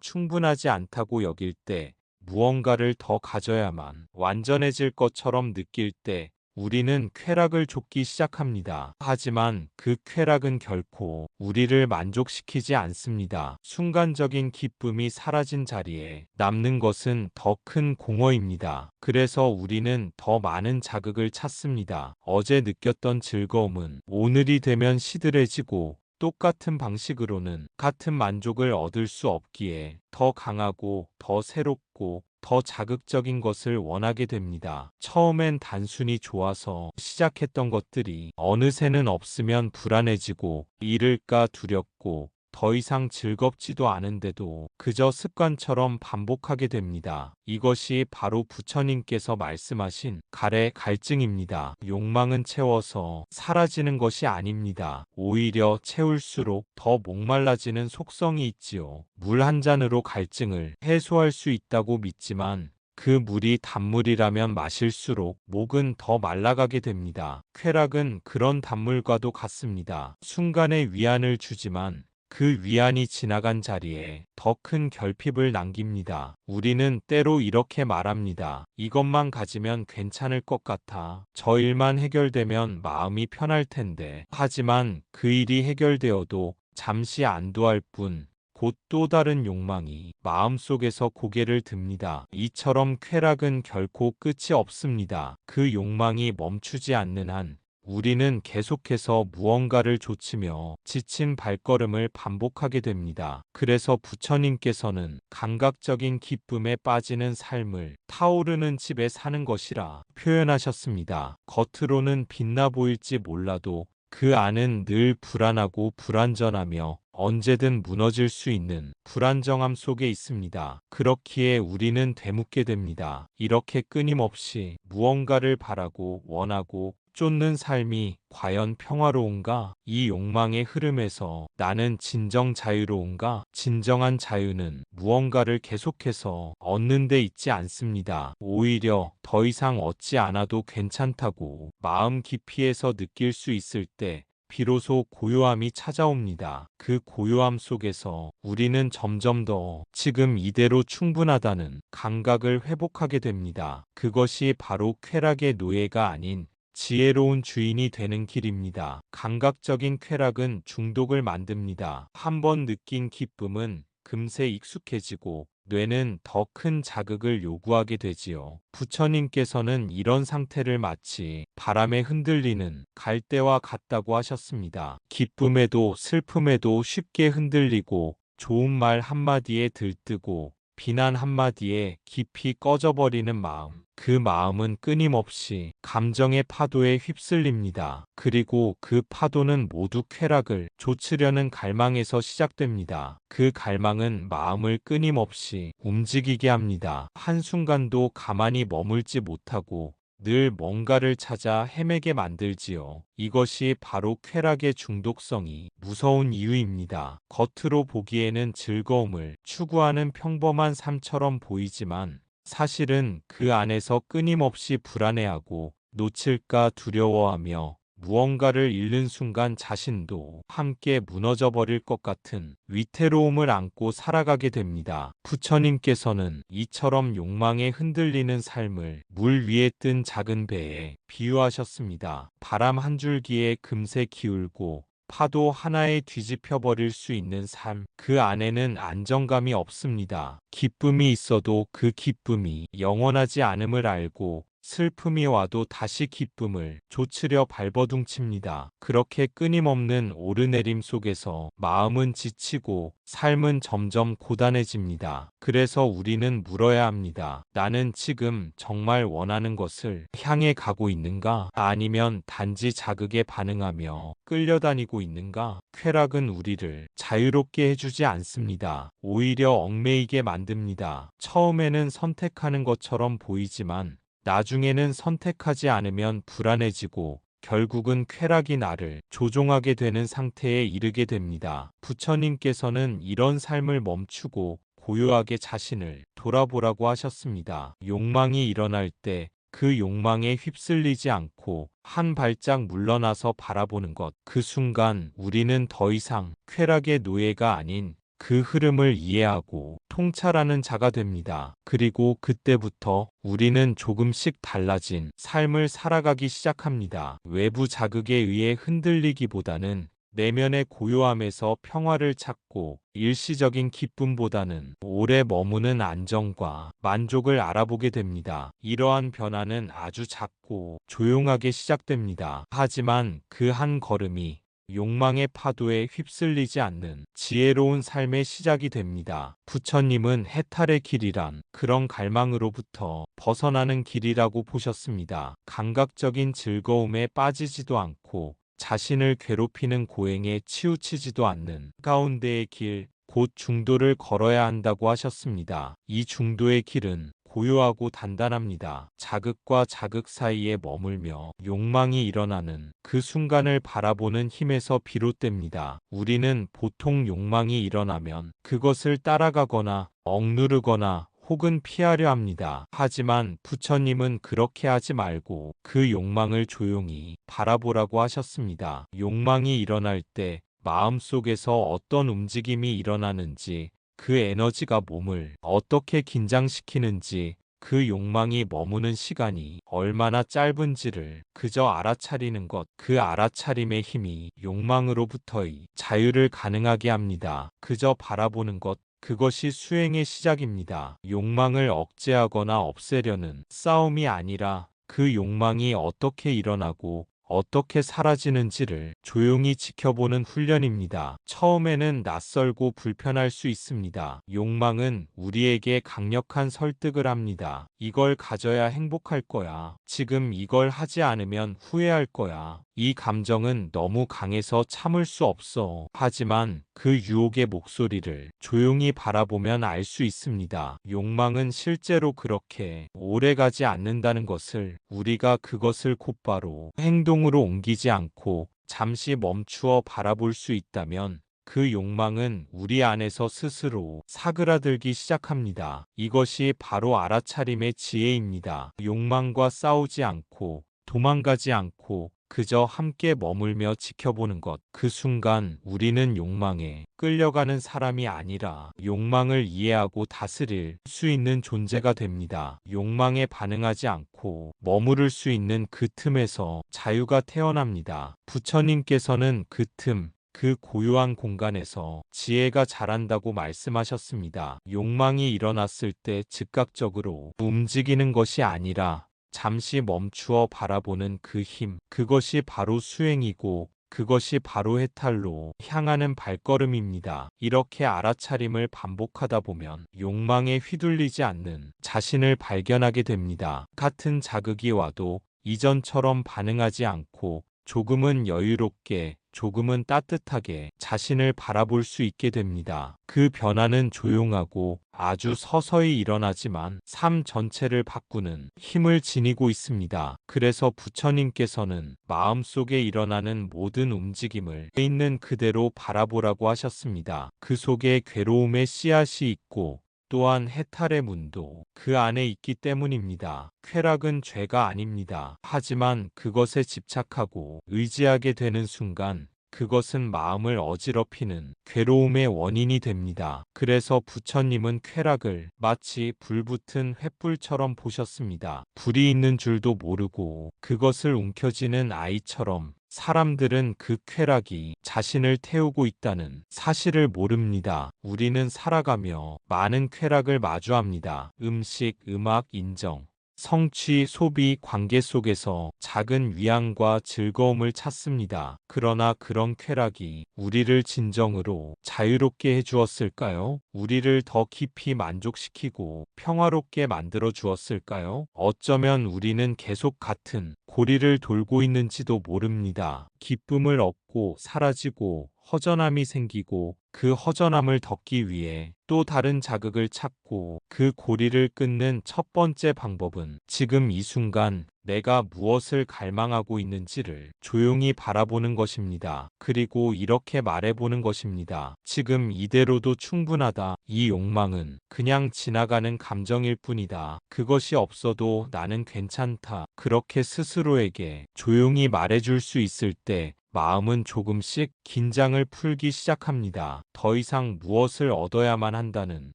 충분하지 않다고 여길 때, 무언가를 더 가져야만 완전해질 것처럼 느낄 때, 우리는 쾌락을 좇기 시작합니다. 하지만 그 쾌락은 결코 우리를 만족시키지 않습니다. 순간적인 기쁨이 사라진 자리에 남는 것은 더 큰 공허입니다. 그래서 우리는 더 많은 자극을 찾습니다. 어제 느꼈던 즐거움은 오늘이 되면 시들해지고 똑같은 방식으로는 같은 만족을 얻을 수 없기에 더 강하고 더 새롭고 더 자극적인 것을 원하게 됩니다. 처음엔 단순히 좋아서 시작했던 것들이 어느새는 없으면 불안해지고 잃을까 두렵고 더 이상 즐겁지도 않은데도 그저 습관처럼 반복하게 됩니다. 이것이 바로 부처님께서 말씀하신 갈의 갈증입니다. 욕망은 채워서 사라지는 것이 아닙니다. 오히려 채울수록 더 목말라지는 속성이 있지요. 물 한 잔으로 갈증을 해소할 수 있다고 믿지만 그 물이 단물이라면 마실수록 목은 더 말라가게 됩니다. 쾌락은 그런 단물과도 같습니다. 순간의 위안을 주지만 그 위안이 지나간 자리에 더 큰 결핍을 남깁니다. 우리는 때로 이렇게 말합니다. 이것만 가지면 괜찮을 것 같아. 저 일만 해결되면 마음이 편할 텐데. 하지만 그 일이 해결되어도 잠시 안도할 뿐, 곧 또 다른 욕망이 마음속에서 고개를 듭니다. 이처럼 쾌락은 결코 끝이 없습니다. 그 욕망이 멈추지 않는 한 우리는 계속해서 무언가를 좇으며 지친 발걸음을 반복하게 됩니다. 그래서 부처님께서는 감각적인 기쁨에 빠지는 삶을 타오르는 집에 사는 것이라 표현하셨습니다. 겉으로는 빛나 보일지 몰라도 그 안은 늘 불안하고 불완전하며 언제든 무너질 수 있는 불안정함 속에 있습니다. 그렇기에 우리는 되묻게 됩니다. 이렇게 끊임없이 무언가를 바라고 원하고 쫓는 삶이 과연 평화로운가? 이 욕망의 흐름에서 나는 진정 자유로운가? 진정한 자유는 무언가를 계속해서 얻는 데 있지 않습니다. 오히려 더 이상 얻지 않아도 괜찮다고 마음 깊이에서 느낄 수 있을 때 비로소 고요함이 찾아옵니다. 그 고요함 속에서 우리는 점점 더 지금 이대로 충분하다는 감각을 회복하게 됩니다. 그것이 바로 쾌락의 노예가 아닌 지혜로운 주인이 되는 길입니다. 감각적인 쾌락은 중독을 만듭니다. 한번 느낀 기쁨은 금세 익숙해지고 뇌는 더 큰 자극을 요구하게 되지요. 부처님께서는 이런 상태를 마치 바람에 흔들리는 갈대와 같다고 하셨습니다. 기쁨에도 슬픔에도 쉽게 흔들리고 좋은 말 한마디에 들뜨고 비난 한마디에 깊이 꺼져버리는 마음. 그 마음은 끊임없이 감정의 파도에 휩쓸립니다. 그리고 그 파도는 모두 쾌락을 좇으려는 갈망에서 시작됩니다. 그 갈망은 마음을 끊임없이 움직이게 합니다. 한순간도 가만히 머물지 못하고 늘 뭔가를 찾아 헤매게 만들지요. 이것이 바로 쾌락의 중독성이 무서운 이유입니다. 겉으로 보기에는 즐거움을 추구하는 평범한 삶처럼 보이지만 사실은 그 안에서 끊임없이 불안해하고 놓칠까 두려워하며 무언가를 잃는 순간 자신도 함께 무너져 버릴 것 같은 위태로움을 안고 살아가게 됩니다. 부처님께서는 이처럼 욕망에 흔들리는 삶을 물 위에 뜬 작은 배에 비유하셨습니다. 바람 한 줄기에 금세 기울고 파도 하나에 뒤집혀 버릴 수 있는 삶, 그 안에는 안정감이 없습니다. 기쁨이 있어도 그 기쁨이 영원하지 않음을 알고 슬픔이 와도 다시 기쁨을 좇으려 발버둥칩니다. 그렇게 끊임없는 오르내림 속에서 마음은 지치고 삶은 점점 고단해집니다. 그래서 우리는 물어야 합니다. 나는 지금 정말 원하는 것을 향해 가고 있는가? 아니면 단지 자극에 반응하며 끌려다니고 있는가? 쾌락은 우리를 자유롭게 해주지 않습니다. 오히려 얽매이게 만듭니다. 처음에는 선택하는 것처럼 보이지만 나중에는 선택하지 않으면 불안해지고 결국은 쾌락이 나를 조종하게 되는 상태에 이르게 됩니다. 부처님께서는 이런 삶을 멈추고 고요하게 자신을 돌아보라고 하셨습니다. 욕망이 일어날 때 그 욕망에 휩쓸리지 않고 한 발짝 물러나서 바라보는 것. 그 순간 우리는 더 이상 쾌락의 노예가 아닌 그 흐름을 이해하고 통찰하는 자가 됩니다. 그리고 그때부터 우리는 조금씩 달라진 삶을 살아가기 시작합니다. 외부 자극에 의해 흔들리기보다는 내면의 고요함에서 평화를 찾고 일시적인 기쁨보다는 오래 머무는 안정과 만족을 알아보게 됩니다. 이러한 변화는 아주 작고 조용하게 시작됩니다. 하지만 그 한 걸음이 욕망의 파도에 휩쓸리지 않는 지혜로운 삶의 시작이 됩니다. 부처님은 해탈의 길이란 그런 갈망으로부터 벗어나는 길이라고 보셨습니다. 감각적인 즐거움에 빠지지도 않고 자신을 괴롭히는 고행에 치우치지도 않는 가운데의 길, 곧 중도를 걸어야 한다고 하셨습니다. 이 중도의 길은 고요하고 단단합니다. 자극과 자극 사이에 머물며 욕망이 일어나는 그 순간을 바라보는 힘에서 비롯됩니다. 우리는 보통 욕망이 일어나면 그것을 따라가거나 억누르거나 혹은 피하려 합니다. 하지만 부처님은 그렇게 하지 말고 그 욕망을 조용히 바라보라고 하셨습니다. 욕망이 일어날 때 마음속에서 어떤 움직임이 일어나는지, 그 에너지가 몸을 어떻게 긴장시키는지, 그 욕망이 머무는 시간이 얼마나 짧은지를 그저 알아차리는 것, 그 알아차림의 힘이 욕망으로부터의 자유를 가능하게 합니다. 그저 바라보는 것, 그것이 수행의 시작입니다. 욕망을 억제하거나 없애려는 싸움이 아니라 그 욕망이 어떻게 일어나고 어떻게 사라지는지를 조용히 지켜보는 훈련입니다. 처음에는 낯설고 불편할 수 있습니다. 욕망은 우리에게 강력한 설득을 합니다. 이걸 가져야 행복할 거야. 지금 이걸 하지 않으면 후회할 거야. 이 감정은 너무 강해서 참을 수 없어. 하지만 그 유혹의 목소리를 조용히 바라보면 알 수 있습니다. 욕망은 실제로 그렇게 오래가지 않는다는 것을, 우리가 그것을 곧바로 행동으로 옮기지 않고 잠시 멈추어 바라볼 수 있다면 그 욕망은 우리 안에서 스스로 사그라들기 시작합니다. 이것이 바로 알아차림의 지혜입니다. 욕망과 싸우지 않고 도망가지 않고 그저 함께 머물며 지켜보는 것. 그 순간 우리는 욕망에 끌려가는 사람이 아니라 욕망을 이해하고 다스릴 수 있는 존재가 됩니다. 욕망에 반응하지 않고 머무를 수 있는 그 틈에서 자유가 태어납니다. 부처님께서는 그 틈, 그 고요한 공간에서 지혜가 자란다고 말씀하셨습니다. 욕망이 일어났을 때 즉각적으로 움직이는 것이 아니라 잠시 멈추어 바라보는 그 힘, 그것이 바로 수행이고 그것이 바로 해탈로 향하는 발걸음입니다. 이렇게 알아차림을 반복하다 보면 욕망에 휘둘리지 않는 자신을 발견하게 됩니다. 같은 자극이 와도 이전처럼 반응하지 않고 조금은 여유롭게, 조금은 따뜻하게 자신을 바라볼 수 있게 됩니다. 그 변화는 조용하고 아주 서서히 일어나지만 삶 전체를 바꾸는 힘을 지니고 있습니다. 그래서 부처님께서는 마음속에 일어나는 모든 움직임을 있는 그대로 바라보라고 하셨습니다. 그 속에 괴로움의 씨앗이 있고 또한 해탈의 문도 그 안에 있기 때문입니다. 쾌락은 죄가 아닙니다. 하지만 그것에 집착하고 의지하게 되는 순간 그것은 마음을 어지럽히는 괴로움의 원인이 됩니다. 그래서 부처님은 쾌락을 마치 불붙은 횃불처럼 보셨습니다. 불이 있는 줄도 모르고 그것을 움켜쥐는 아이처럼 사람들은 그 쾌락이 자신을 태우고 있다는 사실을 모릅니다. 우리는 살아가며 많은 쾌락을 마주합니다. 음식, 음악, 인정, 성취, 소비, 관계 속에서 작은 위안과 즐거움을 찾습니다. 그러나 그런 쾌락이 우리를 진정으로 자유롭게 해주었을까요? 우리를 더 깊이 만족시키고 평화롭게 만들어 주었을까요? 어쩌면 우리는 계속 같은 고리를 돌고 있는지도 모릅니다. 기쁨을 얻고 사라지고 허전함이 생기고 그 허전함을 덮기 위해 또 다른 자극을 찾고 그 고리를 끊는 첫 번째 방법은 지금 이 순간 내가 무엇을 갈망하고 있는지를 조용히 바라보는 것입니다. 그리고 이렇게 말해보는 것입니다. 지금 이대로도 충분하다. 이 욕망은 그냥 지나가는 감정일 뿐이다. 그것이 없어도 나는 괜찮다. 그렇게 스스로에게 조용히 말해줄 수 있을 때 마음은 조금씩 긴장을 풀기 시작합니다. 더 이상 무엇을 얻어야만 한다는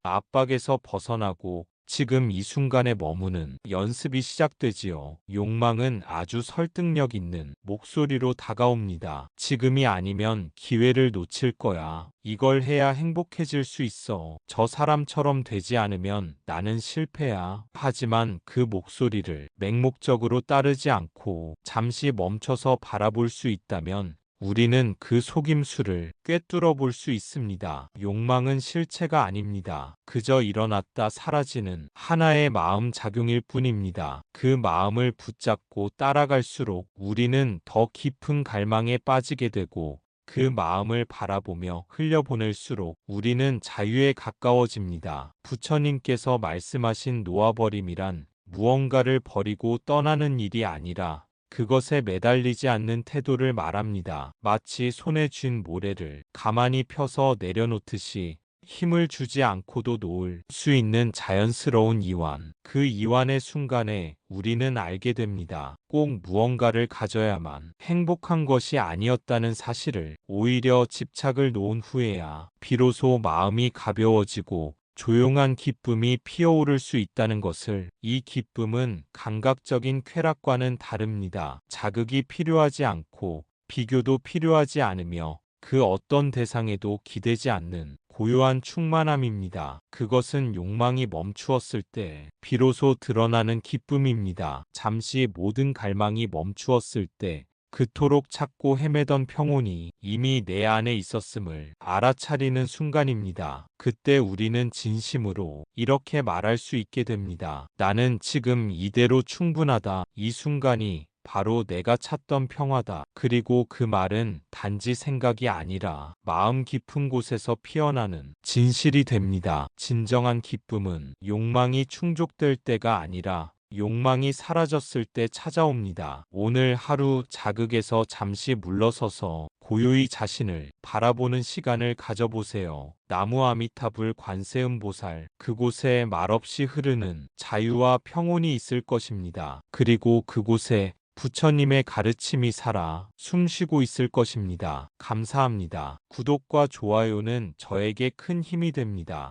압박에서 벗어나고 지금 이 순간에 머무는 연습이 시작되지요. 욕망은 아주 설득력 있는 목소리로 다가옵니다. 지금이 아니면 기회를 놓칠 거야. 이걸 해야 행복해질 수 있어. 저 사람처럼 되지 않으면 나는 실패야. 하지만 그 목소리를 맹목적으로 따르지 않고 잠시 멈춰서 바라볼 수 있다면 우리는 그 속임수를 꿰뚫어 볼 수 있습니다. 욕망은 실체가 아닙니다. 그저 일어났다 사라지는 하나의 마음 작용일 뿐입니다. 그 마음을 붙잡고 따라갈수록 우리는 더 깊은 갈망에 빠지게 되고 그 마음을 바라보며 흘려보낼수록 우리는 자유에 가까워집니다. 부처님께서 말씀하신 놓아버림이란 무언가를 버리고 떠나는 일이 아니라 그것에 매달리지 않는 태도를 말합니다. 마치 손에 쥔 모래를 가만히 펴서 내려놓듯이 힘을 주지 않고도 놓을 수 있는 자연스러운 이완. 그 이완의 순간에 우리는 알게 됩니다. 꼭 무언가를 가져야만 행복한 것이 아니었다는 사실을. 오히려 집착을 놓은 후에야 비로소 마음이 가벼워지고 조용한 기쁨이 피어오를 수 있다는 것을. 이 기쁨은 감각적인 쾌락과는 다릅니다. 자극이 필요하지 않고 비교도 필요하지 않으며 그 어떤 대상에도 기대지 않는 고요한 충만함입니다. 그것은 욕망이 멈추었을 때 비로소 드러나는 기쁨입니다. 잠시 모든 갈망이 멈추었을 때 그토록 찾고 헤매던 평온이 이미 내 안에 있었음을 알아차리는 순간입니다. 그때 우리는 진심으로 이렇게 말할 수 있게 됩니다. 나는 지금 이대로 충분하다. 이 순간이 바로 내가 찾던 평화다. 그리고 그 말은 단지 생각이 아니라 마음 깊은 곳에서 피어나는 진실이 됩니다. 진정한 기쁨은 욕망이 충족될 때가 아니라 욕망이 사라졌을 때 찾아옵니다. 오늘 하루 자극에서 잠시 물러서서 고요히 자신을 바라보는 시간을 가져보세요. 나무 아미타불 관세음보살, 그곳에 말없이 흐르는 자유와 평온이 있을 것입니다. 그리고 그곳에 부처님의 가르침이 살아 숨쉬고 있을 것입니다. 감사합니다. 구독과 좋아요는 저에게 큰 힘이 됩니다.